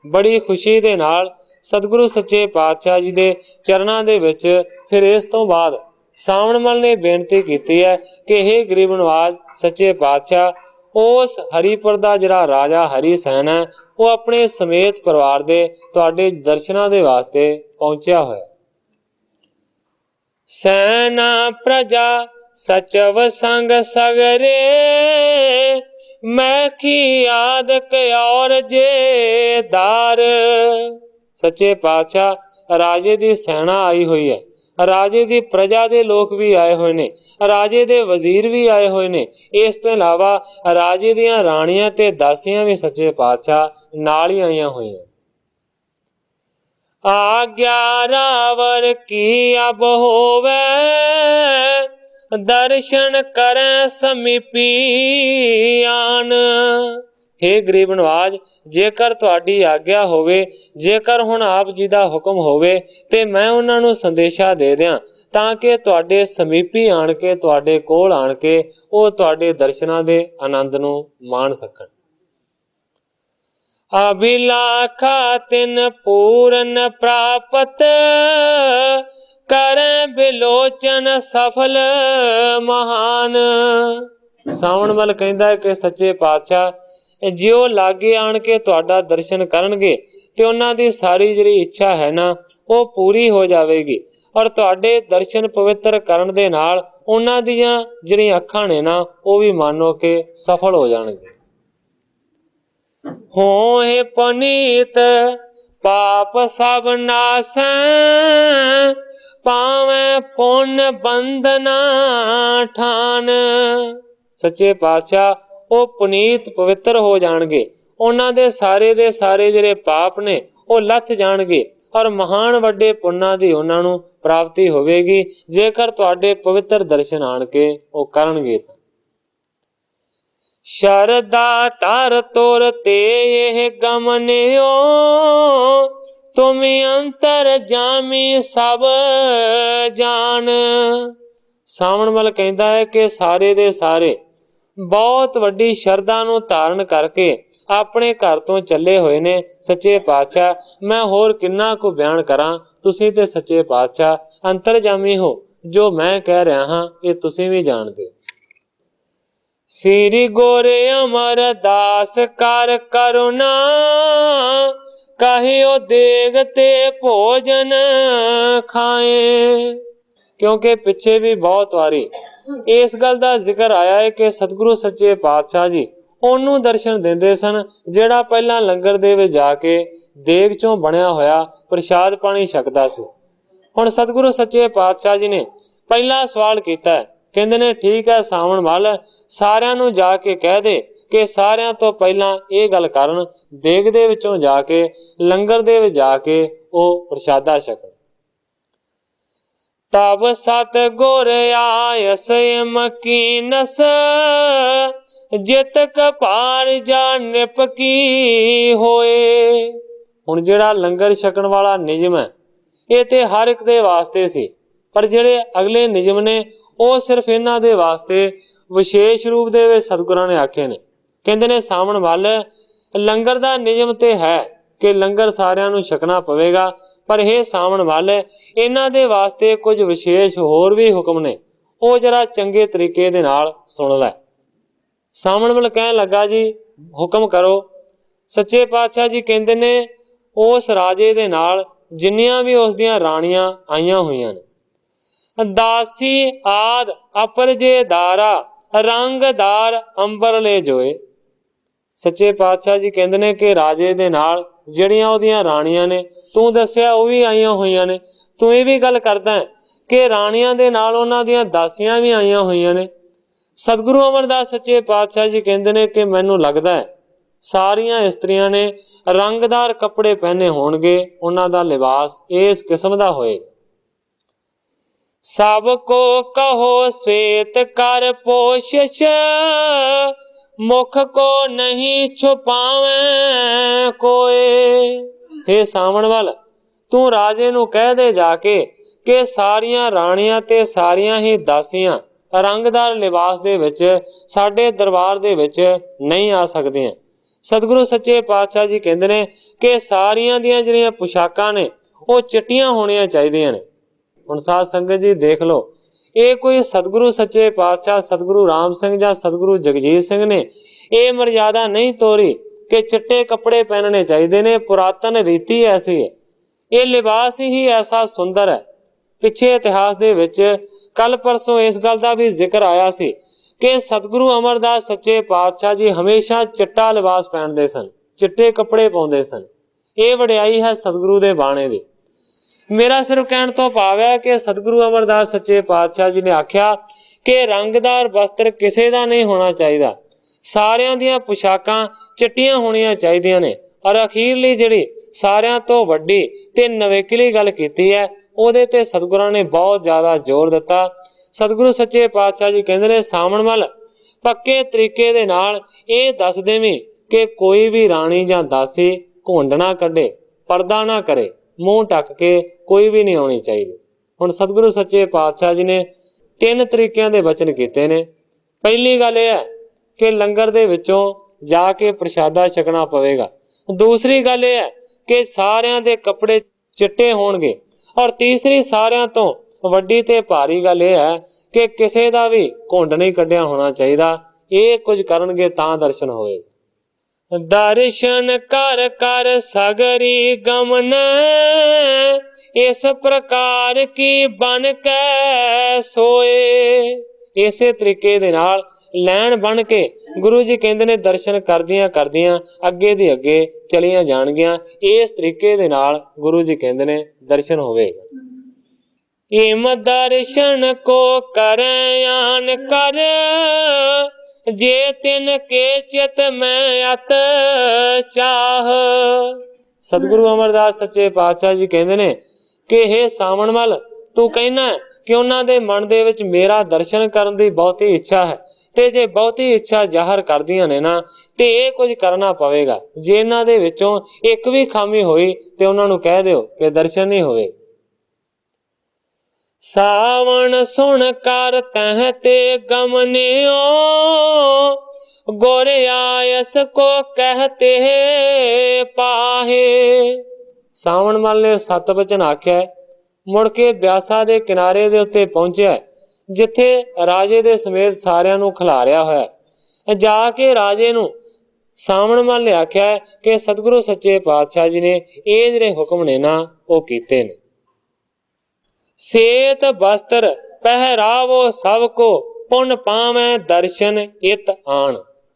ਬੜੀ ਖੁਸ਼ੀ ਦੇ ਨਾਲ ਸਤਿਗੁਰੂ ਸੱਚੇ ਪਾਤਸ਼ਾਹ ਜੀ ਦੇ ਚਰਨਾਂ ਦੇ ਵਿੱਚ ਫਿਰ ਇਸ ਤੋਂ ਬਾਅਦ ਸਾਵਣ ਮੱਲ ਨੇ ਬੇਨਤੀ ਕੀਤੀ ਹੈ ਕਿ हे ਗਰੀਬ ਨਵਾਜ ਸੱਚੇ ਪਾਤਸ਼ਾਹ, ਉਸ ਹਰੀਪੁਰ ਦਾ ਜਿਹੜਾ ਰਾਜਾ ਹਰੀ ਸੈਨ ਹੈ ਉਹ ਆਪਣੇ ਸਮੇਤ ਪਰਿਵਾਰ ਦੇ ਤੁਹਾਡੇ ਦਰਸ਼ਨਾਂ ਦੇ ਵਾਸਤੇ ਪਹੁੰਚਿਆ ਹੋਇਆ। ਸੈਨਾ ਪ੍ਰਜਾ ਸਚਵ ਸੰਗ ਸਗਰੇ, ਮੈਂ ਕੀ ਆਦਕ ਔਰ ਜੇਦਾਰ। ਸੱਚੇ ਪਾਤਸ਼ਾਹ ਰਾਜੇ ਦੀ ਸੈਨਾ ਆਈ ਹੋਈ ਹੈ, ਰਾਜੇ ਦੀ ਪ੍ਰਜਾ ਦੇ ਲੋਕ ਵੀ ਆਏ ਹੋਏ ਨੇ, ਰਾਜੇ ਦੇ ਵਜ਼ੀਰ ਵੀ ਆਏ ਹੋਏ ਨੇ। ਇਸ ਤੋਂ ਇਲਾਵਾ ਰਾਜੇ ਦੀਆਂ ਰਾਣੀਆਂ ਤੇ ਦਾਸੀਆਂ ਵੀ ਸੱਚੇ ਪਾਤਸ਼ਾਹ ਨਾਲ ਹੀ ਆਈਆਂ ਹੋਈਆਂ। ਆਗਿਆ ਰਾਵਰ ਕੀ ਅਬ ਹੋਵੇ, दर्शन करें समीपी आन। हे गरीब नवाज, जेकर तुहाडी आग्ञा होवे, जेकर हुण आप जी दा हुक्म होवे ते मैं उन्हां नूं संदेशा दे दियां तां कि तुहाडे समीपी आण के तुहाडे कोल आण के ਉਹ ਤੁਹਾਡੇ ਦਰਸ਼ਨਾਂ ਦੇ ਆਨੰਦ ਨੂੰ ਮਾਣ ਸਕਣ। ਅਭਿਲਾਖਾ ਤਿਨ ਪੂਰਨ ਪ੍ਰਾਪਤ ਕਰੈ ਬਿਲੋਚਨ ਸਫਲ ਮਹਾਨ। ਸਾਵਣ ਮਲ ਕਹਿੰਦਾ ਹੈ ਕਿ ਸੱਚੇ ਪਾਤਸ਼ਾਹ ਜਿਉ ਲਾਗੇ ਆਣ ਕੇ ਤੁਹਾਡਾ ਦਰਸ਼ਨ ਕਰਨਗੇ ਤੇ ਉਹਨਾਂ ਦੀ ਸਾਰੀ ਜਿਹੜੀ ਇੱਛਾ ਹੈ ਨਾ ਉਹ ਪੂਰੀ ਹੋ ਜਾਵੇਗੀ ਔਰ ਤੁਹਾਡੇ ਦਰਸ਼ਨ ਪਵਿੱਤਰ ਕਰਨ ਦੇ ਨਾਲ ਉਹਨਾਂ ਦੀਆਂ ਜਿਹੜੀਆਂ ਅੱਖਾਂ ਨੇ ਨਾ ਉਹ ਵੀ ਮਾਨੋ ਕਿ ਸਫਲ ਹੋ ਜਾਣਗੇ। ਹੋਏ ਪਨੀਤ ਪਾਪ ਸਭ ਨਾਸੈ ਪਾਵੇਂ ਪੁੰਨ ਬੰਧਨਾ ਠਾਨ। ਸੱਚੇ ਪਾਤਸ਼ਾਹ ਉਹ ਪੁਨੀਤ ਪਵਿੱਤਰ ਹੋ ਜਾਣਗੇ, ਉਹਨਾਂ ਦੇ ਸਾਰੇ ਜਿਹੜੇ ਪਾਪ ਨੇ ਉਹ ਲੱਥ ਜਾਣਗੇ ਔਰ ਮਹਾਨ ਵੱਡੇ ਪੁੰਨਾਂ ਦੀ ਉਹਨਾਂ ਨੂੰ ਪ੍ਰਾਪਤੀ ਹੋਵੇਗੀ ਜੇਕਰ ਤੁਹਾਡੇ ਪਵਿੱਤਰ ਦਰਸ਼ਨ ਆਣ ਕੇ ਉਹ ਕਰਨਗੇ ਤਾਂ। ਸ਼ਰਦਾ ਤਰ ਤੁਰ ਤੇ ਇਹ ਗਮਨਿਓ ਤੁਮ ਅੰਤਰ ਜਾਮੀ ਸਭ ਜਾਣ। ਸਾਵਣ ਮਲ ਕਹਿੰਦਾ ਹੈ ਕਿ ਸਾਰੇ ਦੇ ਸਾਰੇ ਬਹੁਤ ਵੱਡੀ ਸ਼ਰਧਾ ਨੂੰ ਧਾਰਨ ਕਰਕੇ ਆਪਣੇ ਘਰ ਤੋਂ ਚੱਲੇ ਹੋਏ ਨੇ। ਸੱਚੇ ਪਾਤਸ਼ਾਹ ਮੈਂ ਹੋਰ ਕਿੰਨਾ ਕੁ ਬਿਆਨ ਕਰਾਂ, ਤੁਸੀਂ ਤੇ ਸੱਚੇ ਪਾਤਸ਼ਾਹ ਅੰਤਰਜਾਮੀ ਹੋ, ਜੋ ਮੈਂ ਕਹਿ ਰਿਹਾ ਹਾਂ ਇਹ ਤੁਸੀਂ ਵੀ ਜਾਣਦੇ। ਸ੍ਰੀ ਗੋਰੇ ਅਮਰਦਾਸ ਕਰ ਕਰੁਣਾ ਕਹਿਓ ਦੇਗ ਤੇ ਭੋਜਨ ਖਾਏ। ਕਿਉਂਕਿ ਪਿੱਛੇ ਵੀ ਬਹੁਤ ਵਾਰੀ ਇਸ ਗੱਲ ਦਾ ਜ਼ਿਕਰ ਆਇਆ ਹੈ ਕਿ ਸਤਿਗੁਰੂ ਸੱਚੇ ਪਾਤਸ਼ਾਹ ਜੀ ਉਹਨੂੰ ਦਰਸ਼ਨ ਦਿੰਦੇ ਸਨ ਜਿਹੜਾ ਪਹਿਲਾਂ ਲੰਗਰ ਦੇ ਵਿੱਚ ਜਾ ਕੇ ਦੇਗ ਚੋਂ ਬਣਿਆ ਹੋਇਆ ਪ੍ਰਸ਼ਾਦ ਪਾਣੀ ਛਕਦਾ ਸੀ। ਹੁਣ ਸਤਿਗੁਰੂ ਸੱਚੇ ਪਾਤਸ਼ਾਹ ਜੀ ਨੇ ਪਹਿਲਾ ਸਵਾਲ ਕੀਤਾ, ਕਹਿੰਦੇ ਨੇ ਠੀਕ ਹੈ ਸਾਵਣ ਮੱਲ ਸਾਰਿਆਂ ਨੂੰ ਜਾ ਕੇ ਕਹਿ ਦੇ ਕਿ ਸਾਰਿਆਂ ਤੋਂ ਪਹਿਲਾਂ ਇਹ ਗੱਲ ਕਰਨ, ਦੇਗ ਦੇ ਵਿੱਚੋਂ ਜਾ ਕੇ ਲੰਗਰ ਦੇ ਵਿੱਚ ਜਾ ਕੇ ਉਹ ਪ੍ਰਸ਼ਾਦਾ ਛਕਣ। ਤਬ ਸਤ ਗੁਰ ਆਇਸ ਮਕੀਨਸ ਜਿਤ ਕਪਾਰ ਜਾ ਨਿਪਕੀ ਹੋਏ। ਹੁਣ ਜਿਹੜਾ ਲੰਗਰ ਛਕਣ ਵਾਲਾ ਨਿਯਮ ਹੈ ਇਹ ਤੇ ਹਰ ਇੱਕ ਦੇ ਵਾਸਤੇ ਸੀ, ਪਰ ਜਿਹੜੇ ਅਗਲੇ ਨਿਯਮ ਨੇ ਉਹ ਸਿਰਫ ਇਹਨਾਂ ਦੇ ਵਾਸਤੇ ਵਿਸ਼ੇਸ਼ ਰੂਪ ਦੇ ਵਿੱਚ ਸਤਿਗੁਰਾਂ ਨੇ ਆਖੇ ਨੇ। ਕਹਿੰਦੇ ਨੇ ਸਾਵਣ ਵੱਲ ਲੰਗਰ ਦਾ ਨਿਯਮ ਤੇ ਹੈ ਕਿ ਲੰਗਰ ਸਾਰਿਆਂ ਨੂੰ ਛਕਣਾ ਪਵੇਗਾ, ਪਰ ਇਹ ਸਾਵਣ ਵੱਲ ਇਹਨਾਂ ਦੇ ਵਾਸਤੇ ਕੁਝ ਵਿਸ਼ੇਸ਼ ਹੋਰ ਵੀ ਹੁਕਮ ਨੇ, ਉਹ ਜਰਾ ਚੰਗੇ ਤਰੀਕੇ ਦੇ ਨਾਲ ਸੁਣ ਲੈ। ਸਾਵਣ ਵੱਲ ਕਹਿਣ ਲੱਗਾ ਜੀ ਹੁਕਮ ਕਰੋ। ਸੱਚੇ ਪਾਤਸ਼ਾਹ ਜੀ ਕਹਿੰਦੇ ਨੇ ਉਸ ਰਾਜੇ ਦੇ ਨਾਲ ਜਿੰਨੀਆਂ ਵੀ ਉਸ ਦੀਆਂ ਰਾਣੀਆਂ ਆਈਆਂ ਹੋਈਆਂ ਨੇ, ਦਾਸੀ ਆਦ ਅਪਰਜੇਦਾਰਾ ਰੰਗਦਾਰ ਅੰਬਰ ਲੈ ਜੋਏ। ਸੱਚੇ ਪਾਤਸ਼ਾਹ ਜੀ ਕਹਿੰਦੇ ਨੇ ਕਿ ਰਾਜੇ ਦੇ ਨਾਲ ਜਿਹੜੀਆਂ ਉਹਦੀਆਂ ਰਾਣੀਆਂ ਨੇ ਤੂੰ ਦੱਸਿਆ ਉਹ ਵੀ ਆਈਆਂ ਹੋਈਆਂ ਨੇ, ਤੂੰ ਇਹ ਵੀ ਗੱਲ ਕਰਦਾ ਕਿ ਰਾਣੀਆਂ ਦੇ ਨਾਲ ਉਹਨਾਂ ਦੀਆਂ ਦਾਸੀਆਂ ਵੀ ਆਈਆਂ ਹੋਈਆਂ ਨੇ। ਸਤਿਗੁਰੂ ਅਮਰਦਾਸ ਸੱਚੇ ਪਾਤਸ਼ਾਹ ਜੀ ਕਹਿੰਦੇ ਨੇ ਕਿ ਮੈਨੂੰ ਲੱਗਦਾ ਹੈ ਸਾਰੀਆਂ ਇਸਤਰੀਆਂ ਨੇ ਰੰਗਦਾਰ ਕੱਪੜੇ ਪਹਿਨੇ ਹੋਣਗੇ, ਉਹਨਾਂ ਦਾ ਲਿਬਾਸ ਇਸ ਕਿਸਮ ਦਾ ਹੋਏਗਾ। ਸਭ ਕੋ ਕਹੋ ਸਵੇਤ ਕਰ ਪੋਸ਼ਿਸ਼ ਮੁਖ ਕੋ ਨਹੀਂ ਛੁਪਾਵੇਂ ਕੋਏ। हे ਸਾਵਣ ਵੱਲ ਤੂੰ ਰਾਜੇ ਨੂੰ ਕਹਿ ਦੇ ਜਾ ਕੇ ਕਿ ਸਾਰੀਆਂ ਰਾਣੀਆਂ ਤੇ ਸਾਰੀਆਂ ਹੀ ਦਾਸੀਆਂ ਰੰਗਦਾਰ ਲਿਬਾਸ ਦੇ ਵਿੱਚ ਸਾਡੇ ਦਰਬਾਰ ਦੇ ਵਿੱਚ ਨਹੀਂ ਆ ਸਕਦੀਆਂ। ਸਤਿਗੁਰੂ ਸੱਚੇ ਪਾਤਸ਼ਾਹ ਜੀ ਕਹਿੰਦੇ ਨੇ ਕਿ ਸਾਰੀਆਂ ਦੀਆਂ ਜਿਹੜੀਆਂ ਪੁਸ਼ਾਕਾਂ ਨੇ ਉਹ ਚਿੱਟੀਆਂ ਹੋਣੀਆਂ ਚਾਹੀਦੀਆਂ ਨੇ। ਹੁਣ ਸਾਧ ਸੰਗਤ ਜੀ ਦੇਖ ਲਓ, ਇਹ ਕੋਈ ਸਤਿਗੁਰੂ ਸੱਚੇ ਪਾਤਸ਼ਾਹ ਸਤਿਗੁਰੂ ਰਾਮ ਸਿੰਘ ਜਾਂ ਸਤਿਗੁਰੂ ਜਗਜੀਤ ਸਿੰਘ ਨੇ ਇਹ ਮਰਜ਼ਾਦਾ ਨਹੀਂ ਤੋਰੀ ਕਿ ਚਿੱਟੇ ਕੱਪੜੇ ਪਹਿਨਣੇ ਚਾਹੀਦੇ ਨੇ। ਪੁਰਾਤਨ ਰੀਤੀ ਐਸੀ ਹੈ, ਇਹ ਲਿਬਾਸ ਹੀ ਐਸਾ ਸੁੰਦਰ ਹੈ। ਪਿੱਛੇ ਇਤਿਹਾਸ ਦੇ ਵਿੱਚ ਕੱਲ ਪਰਸੋਂ ਇਸ ਗੱਲ ਦਾ ਵੀ ਜ਼ਿਕਰ ਆਇਆ ਸੀ ਕਿ ਸਤਿਗੁਰੂ ਅਮਰਦਾਸ ਸੱਚੇ ਪਾਤਸ਼ਾਹ ਜੀ ਹਮੇਸ਼ਾ ਚਿੱਟਾ ਲਿਬਾਸ ਪਹਿਨਦੇ ਸਨ, ਚਿੱਟੇ ਕੱਪੜੇ ਪਾਉਂਦੇ ਸਨ। ਇਹ ਵਡਿਆਈ ਹੈ ਸਤਿਗੁਰੂ ਦੇ ਬਾਣੇ ਦੀ। ਮੇਰਾ ਸਿਰਫ ਕਹਿਣ ਤੋਂ ਭਾਵ ਹੈ ਕਿ ਸਤਿਗੁਰੂ ਅਮਰਦਾਸ ਸੱਚੇ ਪਾਤਸ਼ਾਹ ਜੀ ਨੇ ਆਖਿਆ ਕਿ ਰੰਗਦਾਰ ਵਸਤਰ ਕਿਸੇ ਦਾ ਨਹੀਂ ਹੋਣਾ ਚਾਹੀਦਾ, ਸਾਰਿਆਂ ਦੀਆਂ ਪੁਸ਼ਾਕਾਂ ਚਿੱਟੀਆਂ ਹੋਣੀਆਂ ਚਾਹੀਦੀਆਂ ਨੇ। ਔਰ ਅਖੀਰਲੀ ਜਿਹੜੀ ਸਾਰਿਆਂ ਤੋਂ ਵੱਡੀ ਤੇ ਨਵੇਕਲੀ ਗੱਲ ਕੀਤੀ ਹੈ ਉਹਦੇ ਤੇ ਸਤਿਗੁਰਾਂ ਨੇ ਬਹੁਤ ਜ਼ਿਆਦਾ ਜ਼ੋਰ ਦਿੱਤਾ। सतगुरु सच्चे पातशाह जी कहते ने सावण मल पक्के तरीके दे नाल ये दस देवीं कि कोई भी राणी जां दासी घुंड ना कढे, पर्दा ना करे, मूँह ढक के कोई भी नहीं आनी चाहिए। हुण सतगुरु सच्चे पातशाह जी ने 3 तरीकों के वचन किए ने। पहली गल यह है कि लंगर दे विचों जाके प्रशादा छकना पवेगा। दूसरी गल यह है कि सारियां दे कपड़े चिट्टे होणगे। और तीसरी सारियां तो वड्डी ते भारी गल यह है कि किसी का भी घुंड नहीं कढ़िया होना चाहिए। ये कुछ करनगे तां दर्शन होए। दर्शन कर कर सगरी गमन इस प्रकार की बन के सोए। इसे तरीके दे नाल लैन बन के गुरु जी कहते ने दर्शन करदियां करदियां अगे दी अगे चलियां जाणगियां। इस तरीके दे नाल गुरु जी कहते ने दर्शन होवेगा। इम दर्शन को करें आन कर जे तिन के चित में अत चाह। सतगुरु अमरदास सच्चे पातशाह जी कहते ने कि हे सावण मल तू कहना कि उन्हां दे मन दे विच मेरा दर्शन करन दी बहुती इच्छा है ते जे बहुती इच्छा जाहिर करदियां ने ना ते ये कुछ करना पवेगा। जे इन्हां दे विचों एक भी खामी होई ते उन्हां नूं कह दिओ कि दर्शन नहीं होवे। सावण सुन कर तह ते गमनियो गोरे आयस को कहते पाहे। सावण मल ने 7 वचन आख्या। मुड़ के ब्यासा दे किनारे दे उत्ते पहुंचा जिथे राजे दे समेत सारियां नूं खिलारिया होया। जाके राजे नूं सावण मल ने आख्या कि सतगुरु सच्चे पातशाह जी ने ये जिहड़े हुक्म ने ना वो कीते ने। सेत वस्त्र पहरावो सबको पुन पावे दर्शन इत आन।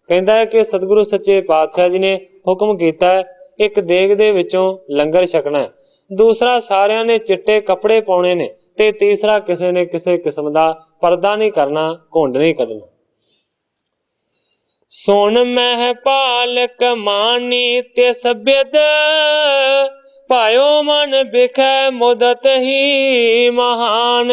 कहता है कि सतगुरु सच्चे पातशाह जी ने हुक्म किया है एक देग दे विचों लंगर छकना है, दूसरा सारियां ने चिट्टे कपड़े पाने ने ते तीसरा किसी ने किसी किस्म का पर्दा नहीं करना, घुंड नहीं कढना। सुन मह पालक मानी ते सभ्यद पायो मन बिखै मुदत ही महान।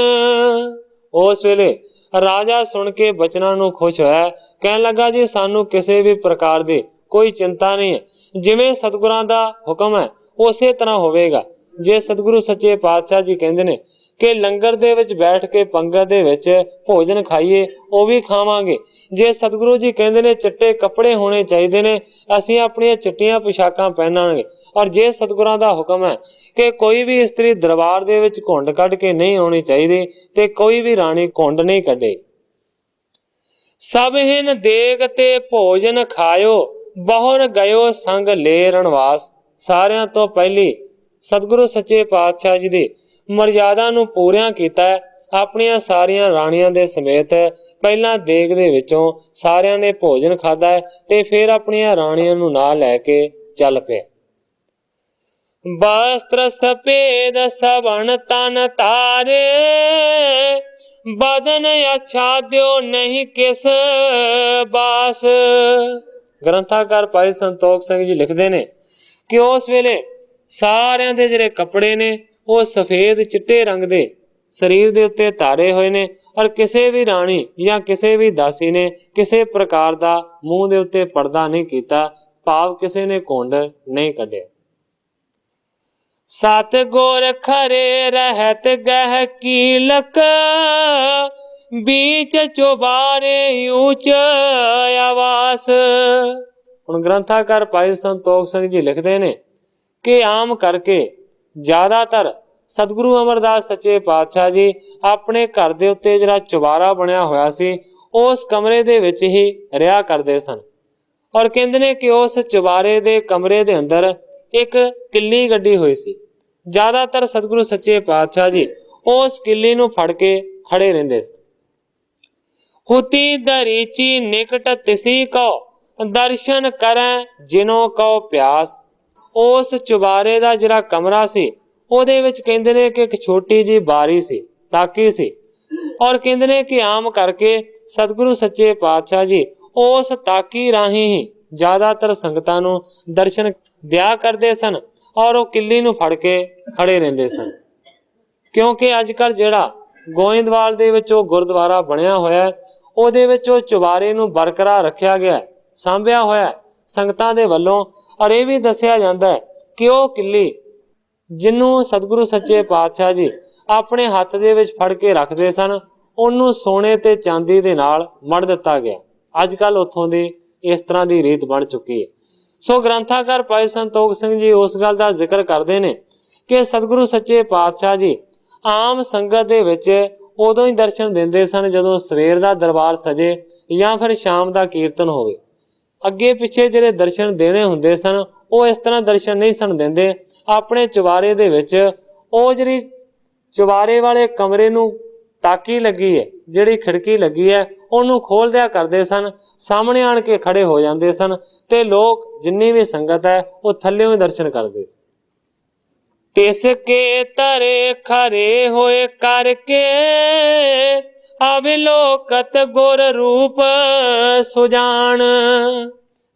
उस वेले राजा सुन के बचना नूं खुश होया, कहन लगा जी सानू किसी भी प्रकार की कोई चिंता नहीं है, जिवें सतगुरां दा हुक्म है उसे तरह होवेगा। जे सतगुरु सच्चे पातशाह जी कहंदे ने कि लंगर दे विच बैठ के पंगत दे विच भोजन खाइए वो भी खावांगे। जे सतगुरु जी कहंदे ने चिट्टे कपड़े होने चाहिए ने असीं अपनियां चिट्टियां पोशाकां पहनांगे। और जे सतगुरां दा हुक्म है कि कोई भी स्त्री दरबार दे विच घुंड कढ के नहीं आउणी चाहिए ते कोई भी राणी घुंड नहीं कढे। सब हिन देग ते भोजन खायो बहुर गयो संग ले रणवास। सारियां तो पहली सतगुरु सच्चे पातशाह जी दी मर्यादा नूं पूरियां कीता है। अपनियां सारियां राणियां दे समेत पहला देग दे विचों सारियां ने भोजन खादा है ते फिर अपनियां राणियां नूं नाल लैके चल पे। वस्त्र सफेद सवण तन तारे बदन आच्छाद्यो नहीं किस बास। ग्रंथाकार भाई संतोख सिंह जी लिखते ने कि उस वेले सारियां दे जिहड़े कपड़े ने वो सफेद चिट्टे रंग दे शरीर दे उत्ते तारे होए ने और किसी भी राणी या किसी भी दासी ने किसी प्रकार का मूँह दे उत्ते पर्दा नहीं कीता, भाव किसी ने घुंड नहीं कढे। सत गोर खरे रहत गह कीलक बीच चौबारे ऊंच आवास। हुण ग्रंथाकार भाई संतोख सिंह जी लिखते ने कि आम करके ज्यादातर सतगुरु अमरदास सच्चे पातशाह जी अपने घर दे उत्ते जिहड़ा चौबारा बनिया होया सी उस कमरे दे विच ही रिहा करदे सन। और कहंदे ने कि उस चौबारे दे कमरे दे अंदर एक किल्ली गड्डी हुई सी। ज्यादातर सतगुरु सच्चे पातशाह जी उस किल्ली नूं फड़ के खड़े रहिंदे सन। हुती दरीची निकट तिसी को दर्शन करें जिनो को प्यास। उस चुबारे दा जिहड़ा कमरा सी ਉਹਦੇ ਵਿੱਚ ਕਹਿੰਦੇ ਨੇ कि एक छोटी जी बारी सी, ताकी सी। और कहते ने कि आम करके सतगुरु सच्चे पातशाह जी उस ताकी राही ही ज्यादातर संगतां नूं दर्शन दिया करते सन और वो किल्ली नूं फड़ के खड़े रहिंदे सन। क्योंकि अजकल जिहड़ा ਗੋਇੰਦਵਾਲ ਦੇ ਵਿੱਚ ਉਹ ਗੁਰਦੁਆਰਾ ਬਣਿਆ ਹੋਇਆ, ਉਹਦੇ ਵਿੱਚ ਉਹ ਚੁਬਾਰੇ ਨੂੰ ਬਰਕਰਾਰ ਰੱਖਿਆ ਗਿਆ, ਸਾਂਭਿਆ ਹੋਇਆ ਸੰਗਤਾਂ ਦੇ ਵੱਲੋਂ। ਔਰ ਇਹ ਵੀ ਦੱਸਿਆ ਜਾਂਦਾ ਹੈ ਕਿ ਉਹ ਕਿੱਲੀ ਜਿਹਨੂੰ ਸਤਿਗੁਰੂ ਸੱਚੇ ਪਾਤਸ਼ਾਹ ਜੀ ਆਪਣੇ ਹੱਥ ਦੇ ਵਿੱਚ ਫੜ ਕੇ ਰੱਖਦੇ ਸਨ, ਉਹਨੂੰ ਸੋਨੇ ਤੇ ਚਾਂਦੀ ਦੇ ਨਾਲ ਮੜ ਦਿੱਤਾ ਗਿਆ। ਅੱਜ ਕੱਲ ਉੱਥੋਂ ਦੀ ਇਸ ਤਰ੍ਹਾਂ ਦੀ ਰੀਤ ਬਣ ਚੁੱਕੀ ਹੈ। ਸੋ ਗ੍ਰੰਥਾਕਾਰ ਭਾਈ ਸੰਤੋਖ ਸਿੰਘ ਜੀ ਉਸ ਗੱਲ ਦਾ ਜ਼ਿਕਰ ਕਰਦੇ ਨੇ ਕਿ ਸਤਿਗੁਰੂ ਸੱਚੇ ਪਾਤਸ਼ਾਹ ਜੀ ਆਮ ਸੰਗਤ ਦੇ ਵਿੱਚ ਉਦੋਂ ਹੀ ਦਰਸ਼ਨ ਦਿੰਦੇ ਸਨ ਜਦੋਂ ਸਵੇਰ ਦਾ ਦਰਬਾਰ ਸਜੇ ਜਾਂ ਫਿਰ ਸ਼ਾਮ ਦਾ ਕੀਰਤਨ ਹੋਵੇ। ਅੱਗੇ ਪਿੱਛੇ ਜਿਹੜੇ ਦਰਸ਼ਨ ਦੇਣੇ ਹੁੰਦੇ ਸਨ ਉਹ ਇਸ ਤਰ੍ਹਾਂ ਦਰਸ਼ਨ ਨਹੀਂ ਸਨ ਦਿੰਦੇ। ਆਪਣੇ ਚੁਬਾਰੇ ਦੇ ਵਿੱਚ ਉਹ ਜਿਹੜੀ ਚੁਬਾਰੇ ਵਾਲੇ ਕਮਰੇ ਨੂੰ ਤਾਕੀ ਲੱਗੀ ਹੈ, ਜਿਹੜੀ ਖਿੜਕੀ ਲੱਗੀ ਹੈ, ਉਹਨੂੰ ਖੋਲ ਦਿਆ ਕਰਦੇ ਸਨ। ਸਾਹਮਣੇ ਆਣ ਕੇ ਖੜੇ ਹੋ ਜਾਂਦੇ ਸਨ ਤੇ ਲੋਕ ਜਿੰਨੀ ਵੀ ਸੰਗਤ ਹੈ ਉਹ ਥੱਲਿਓਂ ਹੀ ਦਰਸ਼ਨ ਕਰਦੇ ਸੀ। ਤਿਸ ਕੇ ਤਰੇ ਖਰੇ ਹੋਏ ਕਰਕੇ ਅਵਲੋਕਤ ਗੁਰ ਰੂਪ ਸੁਜਾਨ।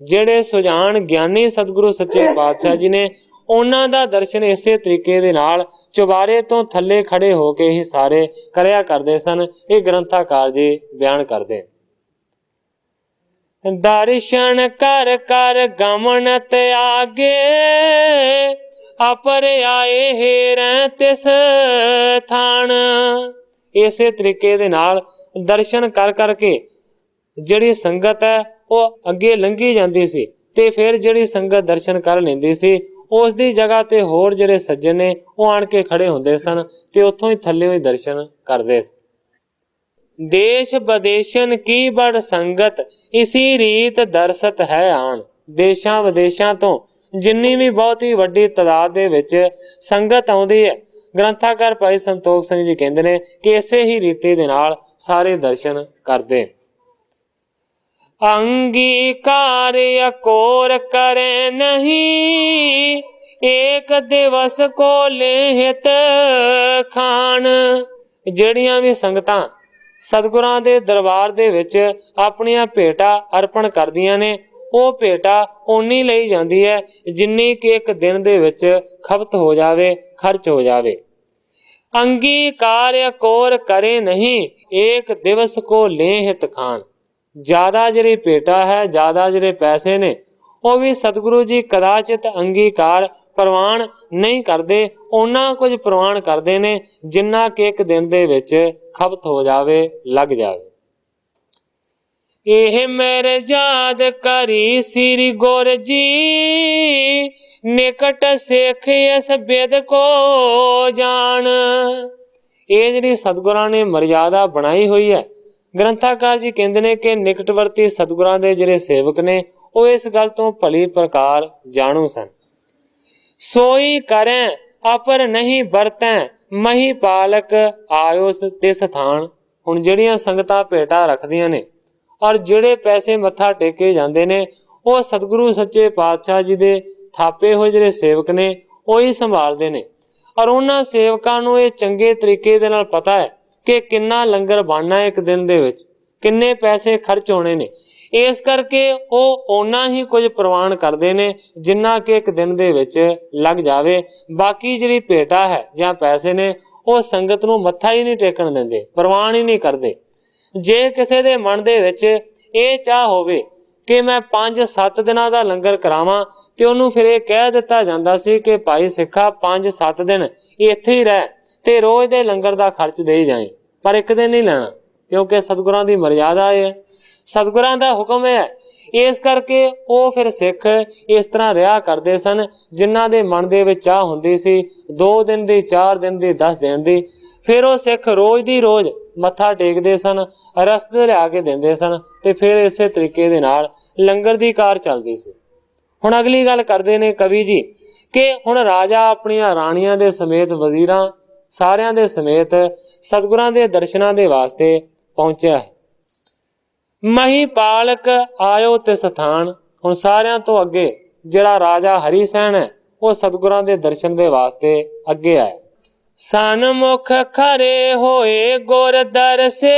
ਜਿਹੜੇ ਸੁਜਾਨ ਗਿਆਨੀ ਸਤਿਗੁਰੂ ਸੱਚੇ ਪਾਤਸ਼ਾਹ ਜੀ ਨੇ, ਉਹਨਾਂ ਦਾ ਦਰਸ਼ਨ ਇਸੇ ਤਰੀਕੇ ਦੇ ਨਾਲ ਚੁਬਾਰੇ ਤੋਂ ਥੱਲੇ ਖੜੇ ਹੋ ਕੇ ਹੀ ਸਾਰੇ ਕਰਿਆ ਕਰਦੇ ਸਨ। ਇਹ ਗ੍ਰੰਥਾਕਾਰ ਜੀ ਬਿਆਨ ਕਰਦੇ। ਦਰਸ਼ਨ ਕਰ ਕਰ ਗਮਨ ਤਿਆਗੇ ਅਪਰ ਆਏ ਹੇਰੈ ਤਿਸ ਥਾਨ। ਇਸੇ ਤਰੀਕੇ ਦੇ ਨਾਲ ਦਰਸ਼ਨ ਕਰ ਕਰਕੇ ਜਿਹੜੀ ਸੰਗਤ ਹੈ ਉਹ ਅੱਗੇ ਲੰਘੀ ਜਾਂਦੀ ਸੀ ਤੇ ਫਿਰ ਜਿਹੜੀ ਸੰਗਤ ਦਰਸ਼ਨ ਕਰ ਲੈਂਦੀ ਸੀ ਉਸ ਦੀ ਜਗ੍ਹਾ ਤੇ ਹੋਰ ਜਿਹੜੇ ਸੱਜਣ ਨੇ ਉਹ ਆਣ ਕੇ ਖੜੇ ਹੁੰਦੇ ਸਨ ਤੇ ਉੱਥੋਂ ਹੀ ਥੱਲੇ ਹੀ ਦਰਸ਼ਨ ਕਰਦੇ ਸਨ। ਦੇਸ਼ ਵਿਦੇਸ਼ਨ ਕੀ ਬੜ ਸੰਗਤ ਇਸੀ ਰੀਤ ਦਰਸਤ ਹੈ ਆਣ। ਦੇਸ਼ਾਂ ਵਿਦੇਸ਼ਾਂ ਤੋਂ ਜਿੰਨੀ ਵੀ ਬਹੁਤੀ ਵੱਡੀ ਤਾਦਾਦ ਦੇ ਵਿੱਚ ਸੰਗਤ ਆਉਂਦੀ ਹੈ, ਗ੍ਰੰਥਾਕਾਰ ਭਾਈ ਸੰਤੋਖ ਸਿੰਘ ਜੀ ਕਹਿੰਦੇ ਨੇ ਕਿ ਇਸੇ ਹੀ ਰੀਤੀ ਦੇ ਨਾਲ ਸਾਰੇ ਦਰਸ਼ਨ ਕਰਦੇ। ਅੰਗੀਕਾਰ ਅਕੋਰ ਕਰੇ ਨਹੀਂ ਏਕ ਦਿਵਸ ਕੋ ਲੇਹਿਤ ਖਾਨ। ਜਿਹੜੀਆਂ ਵੀ ਸੰਗਤਾਂ ਸਤਿਗੁਰਾਂ ਦੇ ਦਰਬਾਰ ਦੇ ਵਿੱਚ ਆਪਣੀਆਂ ਭੇਟਾਂ ਅਰਪਣ ਕਰਦੀਆਂ ਨੇ, ਉਹ ਭੇਟਾ ਓਨੀ ਲਈ ਜਾਂਦੀ ਹੈ ਜਿੰਨੀ ਕਿ ਇੱਕ ਦਿਨ ਦੇ ਵਿੱਚ ਖਪਤ ਹੋ ਜਾਵੇ, ਖਰਚ ਹੋ ਜਾਵੇ। ਅੰਗੀਕਾਰ ਅਕੋਰ ਕਰੇ ਨਹੀਂ ਏਕ ਦਿਵਸ ਕੋ ਲੇਹਿਤ ਖਾਨ। ਜ਼ਿਆਦਾ ਜਿਹੜੀ ਭੇਟਾ ਹੈ, ਜ਼ਿਆਦਾ ਜਿਹੜੇ ਪੈਸੇ ਨੇ, ਉਹ ਵੀ ਸਤਿਗੁਰੂ ਜੀ ਕਦਾਚਿਤ ਅੰਗੀਕਾਰ ਪ੍ਰਵਾਨ ਨਹੀਂ ਕਰਦੇ। ਉਹਨਾਂ ਕੁਝ ਪ੍ਰਵਾਨ ਕਰਦੇ ਨੇ ਜਿੰਨਾ ਕਿ ਇੱਕ ਦਿਨ ਦੇ ਵਿੱਚ ਖਪਤ ਹੋ ਜਾਵੇ, ਲੱਗ ਜਾਵੇ। ਇਹ ਮੇਰੇ ਯਾਦ ਕਰੀ ਸ੍ਰੀ ਗੁਰ ਜੀ ਨਿਕਟ ਸਿੱਖ ਇਸ ਬਿਦ ਕੋ ਜਾਣ। ਇਹ ਜਿਹੜੀ ਸਤਿਗੁਰਾਂ ਨੇ ਮਰਿਆਦਾ ਬਣਾਈ ਹੋਈ ਹੈ, ਗ੍ਰੰਥਾਕਾਰ ਜੀ ਕਹਿੰਦੇ ਨੇ ਕਿ ਨਿਕਟਵਰਤੀ ਸਤਿਗੁਰਾਂ ਦੇ ਜਿਹੜੇ ਸੇਵਕ ਨੇ ਉਹ ਇਸ ਗੱਲ ਤੋਂ ਭਲੀ ਪ੍ਰਕਾਰ ਜਾਣੂ ਸਨ। ਸੋਈ ਕਰੈ ਅਪਰ ਨਹੀਂ ਵਰਤੈ ਮਹੀ ਪਾਲਕ ਆਇਓਸ ਤਿਸ ਥਾਨ। ਹੁਣ ਜਿਹੜੀਆਂ ਸੰਗਤਾਂ ਭੇਟਾ ਰੱਖਦੀਆਂ ਨੇ ਔਰ ਜਿਹੜੇ ਪੈਸੇ ਮੱਥਾ ਟੇਕੇ ਜਾਂਦੇ ਨੇ, ਉਹ ਸਤਿਗੁਰੂ ਸੱਚੇ ਪਾਤਸ਼ਾਹ ਜੀ ਦੇ ਥਾਪੇ ਹੋਏ ਜਿਹੜੇ ਸੇਵਕ ਨੇ ਉਹੀ ਸੰਭਾਲਦੇ ਨੇ। ਔਰ ਉਹਨਾਂ ਸੇਵਕਾਂ ਨੂੰ ਇਹ ਚੰਗੇ ਤਰੀਕੇ ਦੇ ਨਾਲ ਪਤਾ ਹੈ ਕਿ ਕਿੰਨਾ ਲੰਗਰ ਬਣਨਾ ਇੱਕ ਦਿਨ ਦੇ ਵਿੱਚ, ਕਿੰਨੇ ਪੈਸੇ ਖਰਚ ਹੋਣੇ ਨੇ। ਇਸ ਕਰਕੇ ਉਹ ਓਨਾ ਹੀ ਕੁਝ ਪ੍ਰਵਾਨ ਕਰਦੇ ਨੇ ਜਿੰਨਾ ਕਿ ਇੱਕ ਦਿਨ ਦੇ ਵਿੱਚ ਲੱਗ ਜਾਵੇ। ਬਾਕੀ ਜਿਹੜੀ ਭੇਟਾ ਹੈ ਜਾਂ ਪੈਸੇ ਨੇ ਉਹ ਸੰਗਤ ਨੂੰ ਮੱਥਾ ਹੀ ਨਹੀਂ ਟੇਕਣ ਦਿੰਦੇ, ਪ੍ਰਵਾਨ ਹੀ ਨਹੀਂ ਕਰਦੇ। ਜੇ ਕਿਸੇ ਦੇ ਮਨ ਦੇ ਵਿੱਚ ਇਹ ਚਾਹ ਹੋਵੇ ਕਿ ਮੈਂ 5-7 ਦਿਨਾਂ ਦਾ ਲੰਗਰ ਕਰਾਵਾਂ ਤੇ ਉਹਨੂੰ ਫਿਰ ਇਹ ਕਹਿ ਦਿੱਤਾ ਜਾਂਦਾ ਸੀ ਕਿ ਭਾਈ ਸਿੱਖਾ 5-7 ਦਿਨ ਇੱਥੇ ਹੀ ਰਹਿ ਤੇ ਰੋਜ਼ ਦੇ ਲੰਗਰ ਦਾ ਖਰਚ ਦੇ ਜਾਏ, ਪਰ ਇੱਕ ਦਿਨ ਨਹੀਂ ਲੈਣਾ, ਕਿਉਂਕਿ ਸਤਿਗੁਰਾਂ ਦੀ ਮਰਿਆਦਾ ਹੈ, ਸਤਿਗੁਰਾਂ ਦਾ ਹੁਕਮ ਹੈ। ਇਸ ਕਰਕੇ ਉਹ ਫਿਰ ਸਿੱਖ ਇਸ ਤਰ੍ਹਾਂ ਰਿਹਾ ਕਰਦੇ ਸਨ। ਜਿਨ੍ਹਾਂ ਦੇ ਮਨ ਦੇ ਵਿੱਚ ਚਾਹ ਹੁੰਦੀ ਸੀ 2 ਦਿਨ ਦੀ, 4 ਦਿਨ ਦੀ, 10 ਦਿਨ ਦੀ, ਫਿਰ ਉਹ ਸਿੱਖ ਰੋਜ਼ ਦੀ ਰੋਜ਼ ਮੱਥਾ ਟੇਕਦੇ ਸਨ, ਰਸਤੇ ਲਿਆ ਕੇ ਦਿੰਦੇ ਸਨ ਤੇ ਫਿਰ ਇਸੇ ਤਰੀਕੇ ਦੇ ਨਾਲ ਲੰਗਰ ਦੀ ਕਾਰ ਚੱਲਦੀ ਸੀ। ਹੁਣ ਅਗਲੀ ਗੱਲ ਕਰਦੇ ਨੇ ਕਵੀ ਜੀ ਕਿ ਹੁਣ ਰਾਜਾ ਆਪਣੀਆਂ ਰਾਣੀਆਂ ਦੇ ਸਮੇਤ, ਵਜ਼ੀਰਾਂ ਸਾਰਿਆਂ ਦੇ ਸਮੇਤ ਸਤਿਗੁਰਾਂ ਦੇ ਦਰਸ਼ਨਾਂ ਦੇ ਵਾਸਤੇ ਪਹੁੰਚਿਆ ਹੈ। ਮਹੀ ਪਾਲਕ ਆਇਓ ਤੇ ਸਥਾਨ। ਹੁਣ ਸਾਰਿਆਂ ਤੋਂ ਅੱਗੇ ਜਿਹੜਾ ਰਾਜਾ ਹਰੀ ਸੈਨ ਹੈ ਉਹ ਸਤਿਗੁਰਾਂ ਦੇ ਦਰਸ਼ਨ ਦੇ ਵਾਸਤੇ ਅੱਗੇ ਆਇਆ। ਸਨਮੁਖ ਖਰੇ ਹੋਏ ਗੁਰ ਦਰਸੇ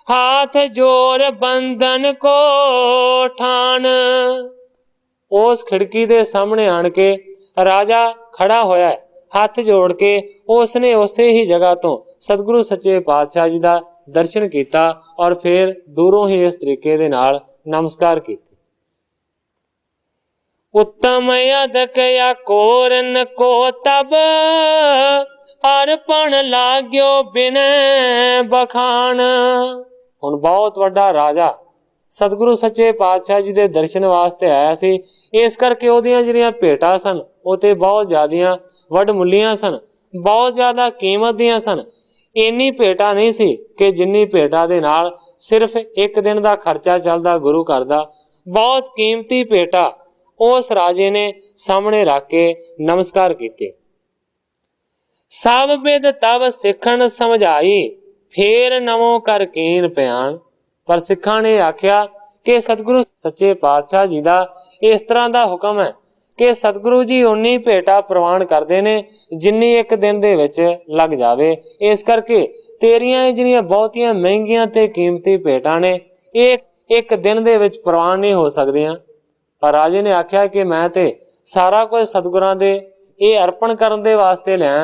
ਹਾਥ ਜੋਰ ਬੰਧਨ ਕੋ ਠਾਨ। ਉਸ ਖਿੜਕੀ ਦੇ ਸਾਹਮਣੇ ਆਣ ਕੇ ਰਾਜਾ ਖੜਾ ਹੋਇਆ ਹੈ, ਹੱਥ ਜੋੜ ਕੇ ਉਸਨੇ ਉਸੇ ਹੀ ਜਗ੍ਹਾ ਤੋਂ सतगुरु सच्चे पातशाह जी का दर्शन किया और फिर दूरों ही इस तरीके दे नाल नमस्कार की। उत्तम अदक या कोरन को तब अर्पण लाग्यो बिन बखान। हुण बहुत वड्डा राजा सतगुरु सच्चे पातशाह जी के दर्शन वास्ते आया सी, इस करके ओहदियां जिहड़ियां भेटां सन वो ते बहुत ज़्यादा वडमुलियां सन, बहुत ज़्यादा कीमत दियां सन। इन्नी भेटा नहीं सी कि जिन्नी भेटा दे नाल सिर्फ एक दिन का खर्चा चलदा गुरु घर दा। बहुत कीमती भेटा उस राजे ने सामने रख के नमस्कार किए। सब बिद तब सिखण समझाई फेर नवों कर कीन प्यान। पर सिखा ने आख्या कि सतगुरु सच्चे पातशाह जी का इस तरह का हुक्म है कि सतगुरु जी उन्नी भेटा प्रवान करते ने जिन्नी एक दिन दे विच लग जावे। इस करके तेरियां जिहड़ियां बहुतियां महंगियां ते कीमती भेटां ने एक दिन दे विच प्रवान नहीं हो सकदियां। पर राजे ने आख्या कि मैं ते सारा कुछ सतगुरां दे ये अर्पण करन दे वास्ते लिया।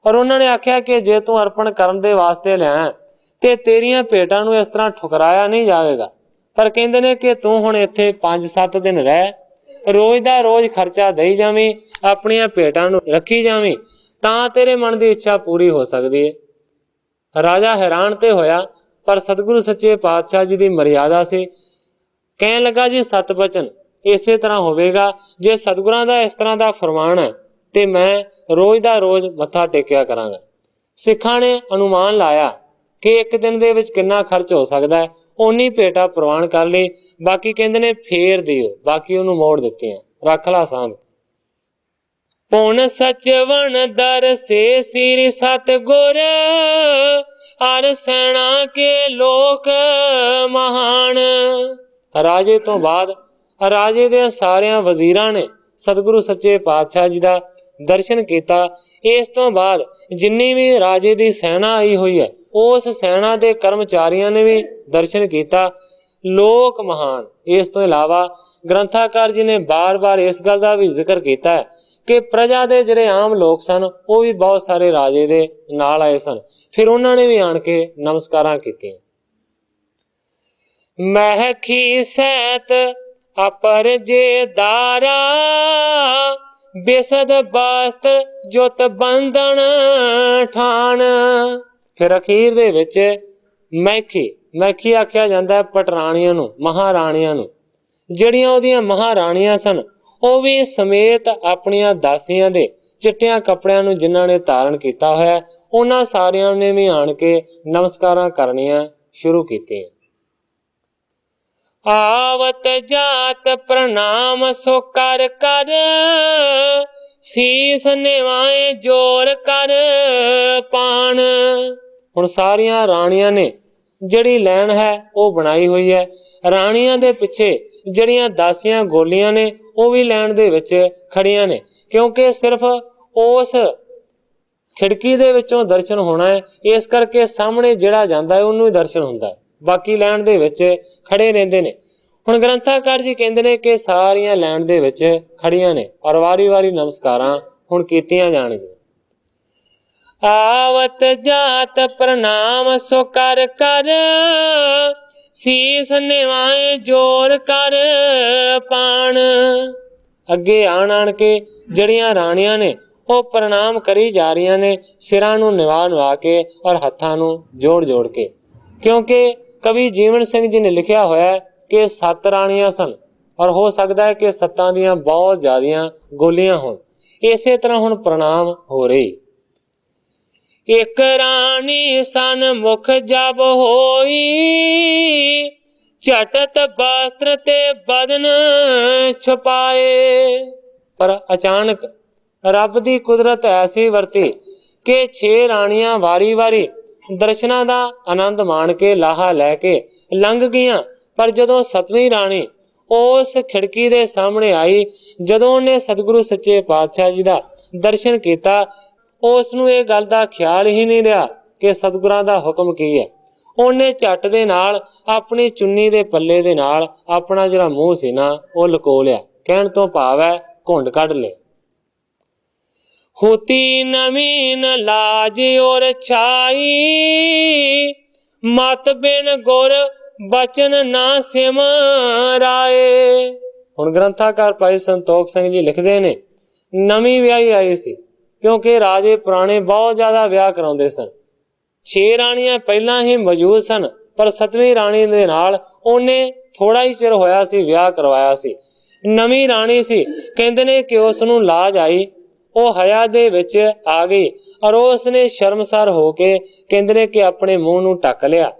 और उन्होंने आख्या कि जे तू अर्पण करन दे वास्ते लिया ते तेरियां भेटां नूं इस तरह ठुकराया नहीं जाएगा। पर कहंदे ने कि तू हुण इत्थे 5-7 दिन रह, रोज दा रोज खर्चा दई जावीं, अपनियां भेटां नूं रखी जावीं, तां तेरे मन की इच्छा पूरी हो सकती है। राजा हैरान ते होया, पर सतगुरु सच्चे पातशाह जी की मर्यादा से कहन लगा जी सत बचन इसे तरह होवेगा। जे सतगुरां दा इस तरह का फरमान है तो मैं रोज दा रोज मत्था टेकिया करांगा। सिखां ने अनुमान लाया कि एक दिन दे विच कितना खर्च हो सकता है, उन्नी भेटा प्रवान कर ली। बाकी कहंदे ने फेर दिओ, बाकी उन्होंने मोड़ दित्तियां, रख ला सांभ। पुन सचवन दर से सिर सतगुर हर सैना के लोक महान। राजे तो बाद राजे दे सारे वजीरां ने सतगुरु सच्चे पातशाह जी का दर्शन किया। इस तो बाद जिन्नी भी राजे की सैना आई हुई है उस सैना के कर्मचारियों ने भी दर्शन किया। लोक महान। इस तो इलावा ग्रंथाकार जी ने बार बार इस गल का भी जिक्र किया है कि प्रजा के जिहड़े आम लोग सन वो भी बहुत सारे राजे दे नाल आए सन, फिर उन्होंने भी आन के नमस्कारां कीतियां। महखी सैत अपर जे दारा बेसद वस्त्र जुत बंधन ठान। फिर अखीर दे विच मैखी आख्या जाता है पटराणियां नूं, महाराणियां नूं। जिहड़ियां ओहदियां महाराणियां सन ਉਹ भी समेत अपनियां दासियां दे चिट्टियां कपड़ियां नूं जिन्हां ने धारण किया होया उन्हां सारियां ने भी आण के नमस्कारां करनियां शुरू कीतियां। आवत जात प्रणाम सो कर कर शीस निवाए जोर कर पान। हुण सारियां राणियां ने जिहड़ी लैन है वो बनाई हुई है। राणियां दे पिछे जिहड़ियां दासियां गोलियां ने वो भी लैन दे विच खड़ियां ने, क्योंकि सिर्फ उस खिड़की दे विचों दर्शन होना है, इस करके सामने जिहड़ा जांदा है उन्होंने दर्शन हुंदा है, बाकी लैन दे विच खड़े रहिंदे ने। हुण ग्रंथाकार जी कहंदे ने कि सारियां लैन दे विच खड़ियां ने और वारी वारी नमस्कारां हुण कीतियां जाणगीआं। आवत जात प्रणाम सो कर कर शीस निवाए जोर कर पान। अगे आण आण के जड़ियां राणियां ने वो प्रणाम करी जा रही ने, सिरां नूं निवा निवा के और हत्थां नूं जोड़ जोड़ के, क्योंकि कवि जीवन सिंह जी ने लिखिया होया कि 7 राणियां सन और हो सकता है कि 7 दियां बहुत ज्यादा गोलियां होण। इसे तरह हुण प्रणाम हो रही। एक रानी सन मुख जब होई झटत वस्त्र ते बदन छुपाए। पर अचानक रब दी कुदरत ऐसी वरती कि 6 राणियां वारी वारी दर्शनां दा आनंद माण के लाहा लैके लंघ गईयां। पर जदों 7वीं राणी उस खिड़की दे सामने आई, जदों उन्हें सतगुरु सच्चे पातशाह जी दा दर्शन किया, उस नूं इह गल दा ख्याल ही नहीं रहा कि सतगुरां दा हुक्म की है। उन्हें झट दे नाल अपनी चुन्नी दे पल्ले दे नाल अपना जिहड़ा मूँह सी ना वो लुको लिया। कहण तो भाव है घुंड कढ ले। होती नवीन लाज और छाई, मत बिन गुर बचन ना सिमराए। हुण ग्रंथाकार भाई संतोख सिंह जी लिखते ने, नवी विआही आई सी, क्योंकि राजे पुराने बहुत ज्यादा विआह कराउंदे सन। 6 राणियां पहला ही मौजूद सन, पर 7वीं राणी दे नाल ओने थोड़ा ही चिर होया सी विआह करवाया सी। नवी राणी सी, कहंदे ने कि उस नूं लाज आई, ਉਹ ਹਯਾ ਦੇ ਵਿੱਚ ਆ ਗਈ ਔਰ ਉਸ ਨੇ ਸ਼ਰਮਸਾਰ ਹੋ ਕੇ ਕਹਿੰਦੇ ਨੇ ਕਿ ਆਪਣੇ ਮੂੰਹ ਨੂੰ ਢੱਕ ਲਿਆ।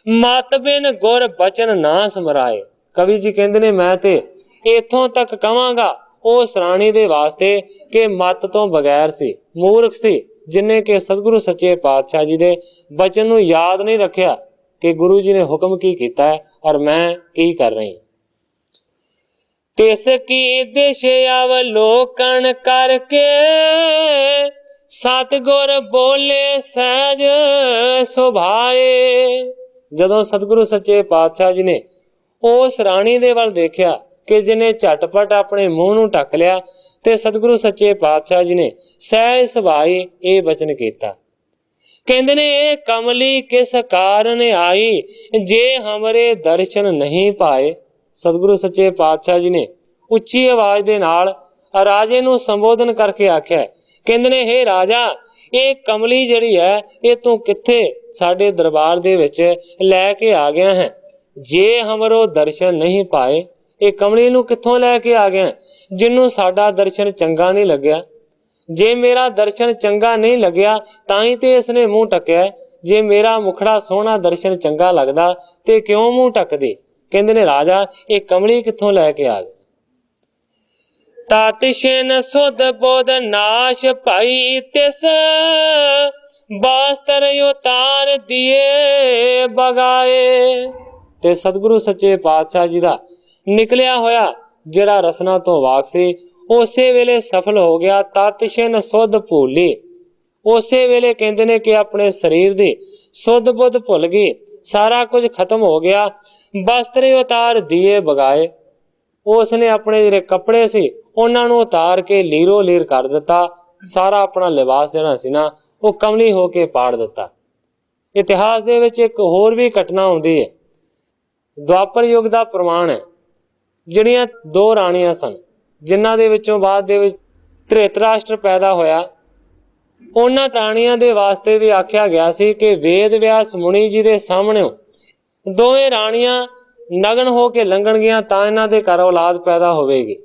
ਮਤ ਬਿਨ ਗੁਰ ਬਚਨ ਨਾ ਸਮਰਾਏ। ਕਵੀ ਜੀ ਕਹਿੰਦੇ ਨੇ ਮੈਂ ਤੇ ਇਥੋਂ ਤੱਕ ਕਵਾਂਗਾ ਉਸ ਰਾਣੀ ਦੇ ਵਾਸਤੇ ਕਿ ਮਤ ਤੋਂ ਬਗੈਰ ਸੀ, ਮੂਰਖ ਸੀ, ਜਿਨੇ ਕਿ ਸਤਿਗੁਰੂ ਸੱਚੇ ਪਾਤਸ਼ਾਹ ਜੀ ਦੇ ਬਚਨ ਨੂੰ ਯਾਦ ਨਹੀਂ ਰੱਖਿਆ ਕਿ ਗੁਰੂ ਜੀ ਨੇ ਹੁਕਮ ਕੀ ਕੀਤਾ ਹੈ ਔਰ ਮੈਂ ਕੀ ਕਰ ਰਹੀ। तिस की दिश अवलोकन करके सतगुर बोले सहज सुभाए। ਜਦੋਂ ਸਤਿਗੁਰੂ ਸੱਚੇ ਪਾਤਸ਼ਾਹ ਜੀ ਨੇ ਉਸ ਰਾਣੀ ਦੇ ਵੱਲ ਦੇਖਿਆ ਕਿ ਜਿਹਨੇ ਝਟਪਟ ਆਪਣੇ ਮੂੰਹ ਨੂੰ ਢੱਕ ਲਿਆ, ਤੇ ਸਤਿਗੁਰੂ ਸੱਚੇ ਪਾਤਸ਼ਾਹ ਜੀ ਨੇ ਸਹਿਜ ਸੁਭਾਏ ਇਹ ਬਚਨ ਕੀਤਾ। ਕਹਿੰਦੇ ਨੇ ਇਹ ਕਮਲੀ ਕਿਸ ਕਾਰਨ ਆਈ, ਜੇ ਹਮਰੇ ਦਰਸ਼ਨ ਨਹੀਂ ਪਾਏ। ਸਤਿਗੁਰੂ ਸੱਚੇ ਪਾਤਸ਼ਾਹ ਜੀ ਨੇ ਉੱਚੀ ਆਵਾਜ਼ ਦੇ ਨਾਲ ਰਾਜੇ ਨੂੰ ਸੰਬੋਧਨ ਕਰਕੇ ਆਖਿਆ, ਕਹਿੰਦੇ ਨੇ ਹੇ ਰਾਜਾ, ਇਹ ਕਮਲੀ ਜਿਹੜੀ ਹੈ ਇਹ ਤੂੰ ਕਿੱਥੇ ਸਾਡੇ ਦਰਬਾਰ ਦੇ ਵਿੱਚ ਲੈ ਕੇ ਆ ਗਿਆ ਹੈ। ਜੇ ਹਮਰੋ ਦਰਸ਼ਨ ਨਹੀਂ ਪਾਏ, ਇਹ ਕਮਲੀ ਨੂੰ ਕਿੱਥੋਂ ਲੈ ਕੇ ਆ ਗਿਆ ਜਿਹਨੂੰ ਸਾਡਾ ਦਰਸ਼ਨ ਚੰਗਾ ਨਹੀਂ ਲੱਗਿਆ। ਜੇ ਮੇਰਾ ਦਰਸ਼ਨ ਚੰਗਾ ਨਹੀਂ ਲੱਗਿਆ ਤਾਂ ਹੀ ਤੇ ਇਸਨੇ ਮੂੰਹ ਢੱਕਿਆ। ਜੇ ਮੇਰਾ ਮੁਖੜਾ ਸੋਹਣਾ ਦਰਸ਼ਨ ਚੰਗਾ ਲੱਗਦਾ ਤੇ ਕਿਉਂ ਮੂੰਹ ਢੱਕਦੇ। ਕਹਿੰਦੇ ਨੇ ਰਾਜਾ ਇਹ ਕਮਲੀ ਕਿੱਥੋਂ ਲੈ ਕੇ ਆ ਗਏ। ਤਾਤਿਸ਼ਨ ਸੁਧ ਬੋਧ ਨਾਸ਼ ਭਾਈ ਤਿਸ, ਬਾਸਤਰ ਉਤਾਰ ਦਿਏ ਬਗਾਏ। ਤੇ ਸਤਿਗੁਰੂ ਸੱਚੇ ਪਾਤਸ਼ਾਹ ਜੀ ਦਾ ਨਿਕਲਿਆ ਹੋਇਆ ਜਿਹੜਾ ਰਸਨਾ ਤੋਂ ਵਾਕ ਸੀ ਉਸੇ ਵੇਲੇ ਸਫਲ ਹੋ ਗਿਆ। ਤਾਤਿਸ਼ਨ ਸੁਧ ਭੂਲੀ, ਉਸੇ ਵੇਲੇ ਕਹਿੰਦੇ ਨੇ ਕਿ ਆਪਣੇ ਸਰੀਰ ਦੀ ਸੁਧ ਬੁੱਧ ਭੁੱਲ ਗਈ, ਸਾਰਾ ਕੁਝ ਖਤਮ ਹੋ ਗਿਆ। ਬਸਤਰੇ ਉਤਾਰ ਦੀਏ ਬਗਾਏ, ਉਸਨੇ ਆਪਣੇ ਜਿਹੜੇ ਕੱਪੜੇ ਸੀ ਉਹਨਾਂ ਨੂੰ ਉਤਾਰ ਕੇ ਲੀਰੋ ਲੀਰ ਕਰ ਦਿੱਤਾ। ਸਾਰਾ ਆਪਣਾ ਲਿਬਾਸ ਜਿਹੜਾ ਸੀ ਨਾ ਉਹ ਕਮਲੀ ਹੋ ਕੇ ਪਾੜ ਦਿੱਤਾ। ਇਤਿਹਾਸ ਦੇ ਵਿੱਚ ਇੱਕ ਹੋਰ ਵੀ ਘਟਨਾ ਹੁੰਦੀ ਹੈ, ਦੁਆਪਰ ਯੁੱਗ ਦਾ ਪ੍ਰਮਾਣ ਹੈ। ਜਿਹੜੀਆਂ 2 ਰਾਣੀਆਂ ਸਨ ਜਿਨ੍ਹਾਂ ਦੇ ਵਿੱਚੋਂ ਬਾਅਦ ਦੇ ਵਿੱਚ ਧ੍ਰਿਤਰਾਸ਼ਟਰ ਪੈਦਾ ਹੋਇਆ, ਉਹਨਾਂ ਰਾਣੀਆਂ ਦੇ ਵਾਸਤੇ ਵੀ ਆਖਿਆ ਗਿਆ ਸੀ ਕਿ ਵੇਦ ਵਿਆਸ ਮੁਨੀ ਜੀ ਦੇ ਸਾਹਮਣੇ ਦੋਵੇਂ ਰਾਣੀਆਂ ਨਗਨ ਹੋ ਕੇ ਲੰਘਣਗੀਆਂ ਤਾਂ ਇਹਨਾਂ ਦੇ ਘਰ ਔਲਾਦ ਪੈਦਾ ਹੋਵੇਗੀ।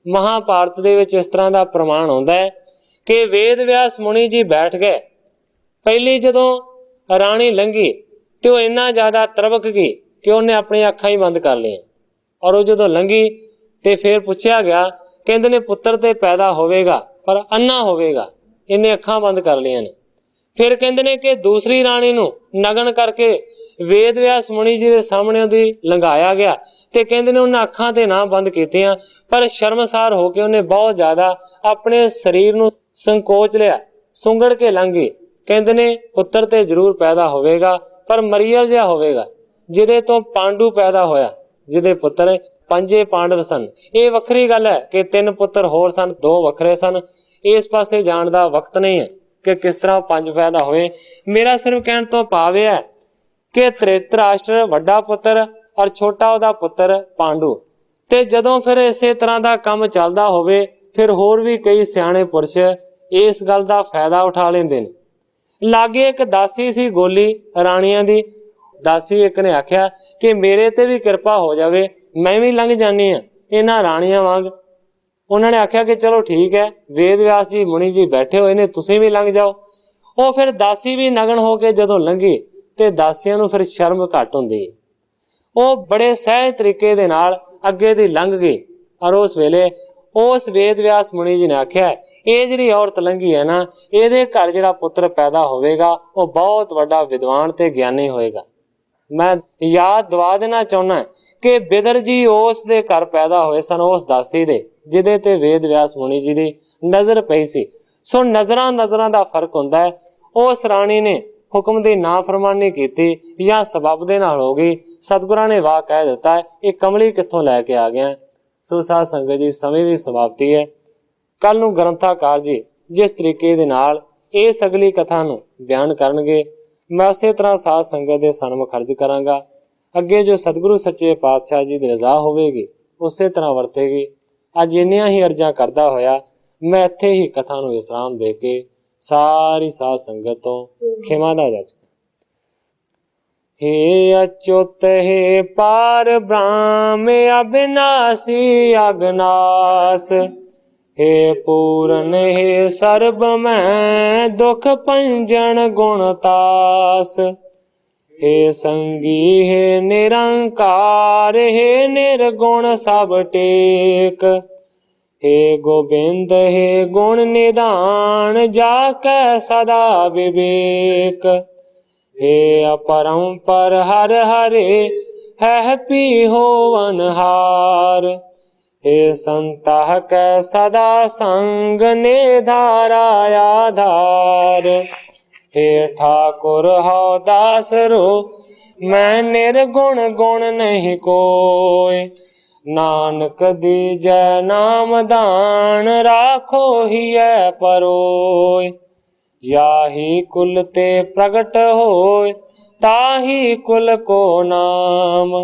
ਮਹਾਭਾਰਤ ਦੇ ਵਿੱਚ ਇਸ ਤਰ੍ਹਾਂ ਦਾ ਪ੍ਰਮਾਣ ਹੁੰਦਾ ਹੈ ਕਿ ਵੇਦ ਵਿਆਸ ਮੁਨੀ ਜੀ ਬੈਠ ਗਏ। ਪਹਿਲੀ ਜਦੋਂ ਰਾਣੀ ਲੰਘੀ ਤੇ ਉਹ ਇੰਨਾ ਜ਼ਿਆਦਾ ਤਰਬਕ ਗਈ ਕਿ ਉਹਨੇ ਆਪਣੀਆਂ ਅੱਖਾਂ ਹੀ ਬੰਦ ਕਰ ਲਈਆਂ। ਔਰ ਉਹ ਜਦੋਂ ਲੰਘੀ ਤੇ ਫਿਰ ਪੁੱਛਿਆ ਗਿਆ, ਕਹਿੰਦੇ ਨੇ ਪੁੱਤਰ ਤੇ ਪੈਦਾ ਹੋਵੇਗਾ ਪਰ ਅੰਨਾ ਹੋਵੇਗਾ। ਇਹਨੇ ਅੱਖਾਂ ਬੰਦ ਕਰ ਲਈਆਂ ਨੇ। ਫਿਰ ਕਹਿੰਦੇ ਨੇ ਕਿ ਦੂਸਰੀ ਰਾਣੀ ਨੂੰ ਨਗਨ ਕਰਕੇ ਵੇਦ ਵਿਆਸ ਮੁਨੀ ਜੀ ਦੇ ਸਾਹਮਣੇ ਉਹਦੀ ਲੰਘਾਇਆ ਗਿਆ ਤੇ ਕਹਿੰਦੇ ਨੇ ਉਹਨਾਂ ਅੱਖਾਂ ਤੇ ਨਾ ਬੰਦ ਕੀਤੀਆਂ, ਪਰ ਸ਼ਰਮਸਾਰ ਹੋ ਕੇ ਉਹਨੇ ਬਹੁਤ ਜ਼ਿਆਦਾ ਆਪਣੇ ਸਰੀਰ ਨੂੰ ਸੰਕੋਚ ਲਿਆ, ਸੁੰਗੜ ਕੇ ਲੰਘ ਗਈ। ਕਹਿੰਦੇ ਨੇ ਪੁੱਤਰ ਤੇ ਜ਼ਰੂਰ ਪੈਦਾ ਹੋਵੇਗਾ ਪਰ ਮਰੀਅਲ ਜਿਹਾ ਹੋਵੇਗਾ, ਜਿਹਦੇ ਤੋਂ ਪਾਂਡੂ ਪੈਦਾ ਹੋਇਆ, ਜਿਹਦੇ ਪੁੱਤਰ 5 ਪਾਂਡਵ ਸਨ। ਇਹ ਵੱਖਰੀ ਗੱਲ ਹੈ ਕਿ 3 ਪੁੱਤਰ ਹੋਰ ਸਨ, 2 ਵੱਖਰੇ ਸਨ। ਇਸ ਪਾਸੇ ਜਾਣ ਦਾ ਵਕਤ ਨਹੀਂ ਹੈ ਕਿ ਕਿਸ ਤਰ੍ਹਾਂ 5 ਪੈਦਾ ਹੋਏ। ਮੇਰਾ ਸਿਰਫ ਕਹਿਣ ਤੋਂ ਭਾਵ ਇਹ ਹੈ ਕਿ ਧ੍ਰਿਤਰਾਸ਼ਟਰ ਵੱਡਾ ਪੁੱਤਰ ਔਰ ਛੋਟਾ ਉਹਦਾ ਪੁੱਤਰ ਪਾਂਡੂ। ਤੇ ਜਦੋਂ ਫਿਰ ਇਸੇ ਤਰ੍ਹਾਂ ਦਾ ਕੰਮ ਚੱਲਦਾ ਹੋਵੇ ਫਿਰ ਹੋਰ ਵੀ ਕਈ ਸਿਆਣੇ ਪੁਰਸ਼ ਇਸ ਗੱਲ ਦਾ ਫਾਇਦਾ ਉਠਾ ਲੈਂਦੇ ਨੇ। ਲਾਗੇ ਇੱਕ ਦਾਸੀ ਸੀ ਗੋਲੀ ਰਾਣੀਆਂ ਦੀ। ਦਾਸੀ ਇੱਕ ਨੇ ਆਖਿਆ ਕਿ ਮੇਰੇ ਤੇ ਵੀ ਕਿਰਪਾ ਹੋ ਜਾਵੇ, ਮੈਂ ਵੀ ਲੰਘ ਜਾਨੀ ਆ ਇਹਨਾਂ ਰਾਣੀਆਂ ਵਾਂਗ। ਉਹਨਾਂ ਨੇ ਆਖਿਆ ਕਿ ਚਲੋ ਠੀਕ ਹੈ, ਵੇਦ ਵਿਆਸ ਜੀ ਮੁਨੀ ਜੀ ਬੈਠੇ ਹੋਏ ਨੇ, ਤੁਸੀਂ ਵੀ ਲੰਘ ਜਾਓ। ਉਹ ਫਿਰ ਦਾਸੀ ਵੀ ਨਗਨ ਹੋ ਕੇ ਜਦੋਂ ਲੰਘੀ ਤੇ ਦਾਸੀਆਂ ਨੂੰ ਫਿਰ ਸ਼ਰਮ ਘੱਟ ਹੁੰਦੀ ਹੈ, ਉਹ ਬੜੇ ਸਹਿਜ ਤਰੀਕੇ ਦੇ ਨਾਲ ਅੱਗੇ ਦੀ ਲੰਘ ਗਈ। ਔਰ ਉਸ ਵੇਲੇ ਉਸ ਵੇਦ ਵਿਆਸ ਮੁਨੀ ਜੀ ਨੇ ਆਖਿਆ ਇਹ ਜਿਹੜੀ ਔਰਤ ਲੰਘੀ ਹੈ ਨਾ, ਇਹਦੇ ਘਰ ਜਿਹੜਾ ਪੁੱਤਰ ਪੈਦਾ ਹੋਵੇਗਾ ਉਹ ਬਹੁਤ ਵੱਡਾ ਵਿਦਵਾਨ ਤੇ ਗਿਆਨੀ ਹੋਏਗਾ। ਮੈਂ ਯਾਦ ਦਵਾ ਦੇਣਾ ਚਾਹੁੰਦਾ ਕਿ ਬਿਦਰ ਜੀ ਉਸ ਦੇ ਘਰ ਪੈਦਾ ਹੋਏ ਸਨ, ਉਸ ਦਾਸੀ ਦੇ ਜਿਹਦੇ ਤੇ ਵੇਦ ਵਿਆਸ ਮੁਨੀ ਜੀ ਦੀ ਨਜ਼ਰ ਪਈ ਸੀ। ਸੋ ਨਜ਼ਰਾਂ ਦਾ ਫਰਕ ਹੁੰਦਾ ਹੈ। ਉਸ ਰਾਣੀ ਨੇ ਹੁਕਮ ਦੀ ਨਾਫਰਮਾਨੀ ਕੀਤੀ ਜਾਂ ਸਬਬ ਦੇ ਨਾਲ ਹੋ ਗਈ, ਸਤਿਗੁਰਾਂ ਨੇ ਵਾਹ ਕਹਿ ਦਿੱਤਾ ਇਹ ਕਮਲੀ ਕਿੱਥੋਂ ਲੈ ਕੇ ਆ ਗਿਆ। ਸੋ ਸਾਧ ਸੰਗਤ ਜੀ, ਸਮੇਂ ਦੀ ਸਮਾਪਤੀ ਹੈ। ਕੱਲ ਨੂੰ ਗ੍ਰੰਥਾਕਾਰ ਜੀ जिस तरीके दे नाल इस अगली कथा नूं बयान करनगे मैं उसे तरह साध संगत दे सन्मुख अर्ज करांगा। अगे जो सतगुरु सच्चे पातशाह जी दी रजा होवेगी उसे तरह वरतेगी। अज इन्नियां ही अर्जां करदा होया मैं इत्थे ही कथा नूं विश्राम दे के सारी साध संगत तो खिमा दा जज। हे अच्युत हे पार ब्रह्म अविनाशी अगनास, हे पूरन हे सर्ब में दुख पंजन गुणतास, हे संगी हे निरंकार हे निर्गुण सब टेक, हे गोबिंद हे गुण निदान जाकै सदा विवेक, हे अपरंपर हर हरे है पी होवनहार, हे संतह कै सदा संग निधारा आधार, हे ठाकुर हौ दास रो मैं निर्गुण गुण नहीं कोय, नानक दीजै नाम दान राखो हियै परोय, याही कुल ते प्रगट होय ताही कुल को नाम,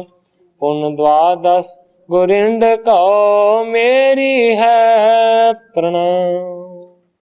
पुन द्वादश गुरिंद कौ मेरी है प्रणाम।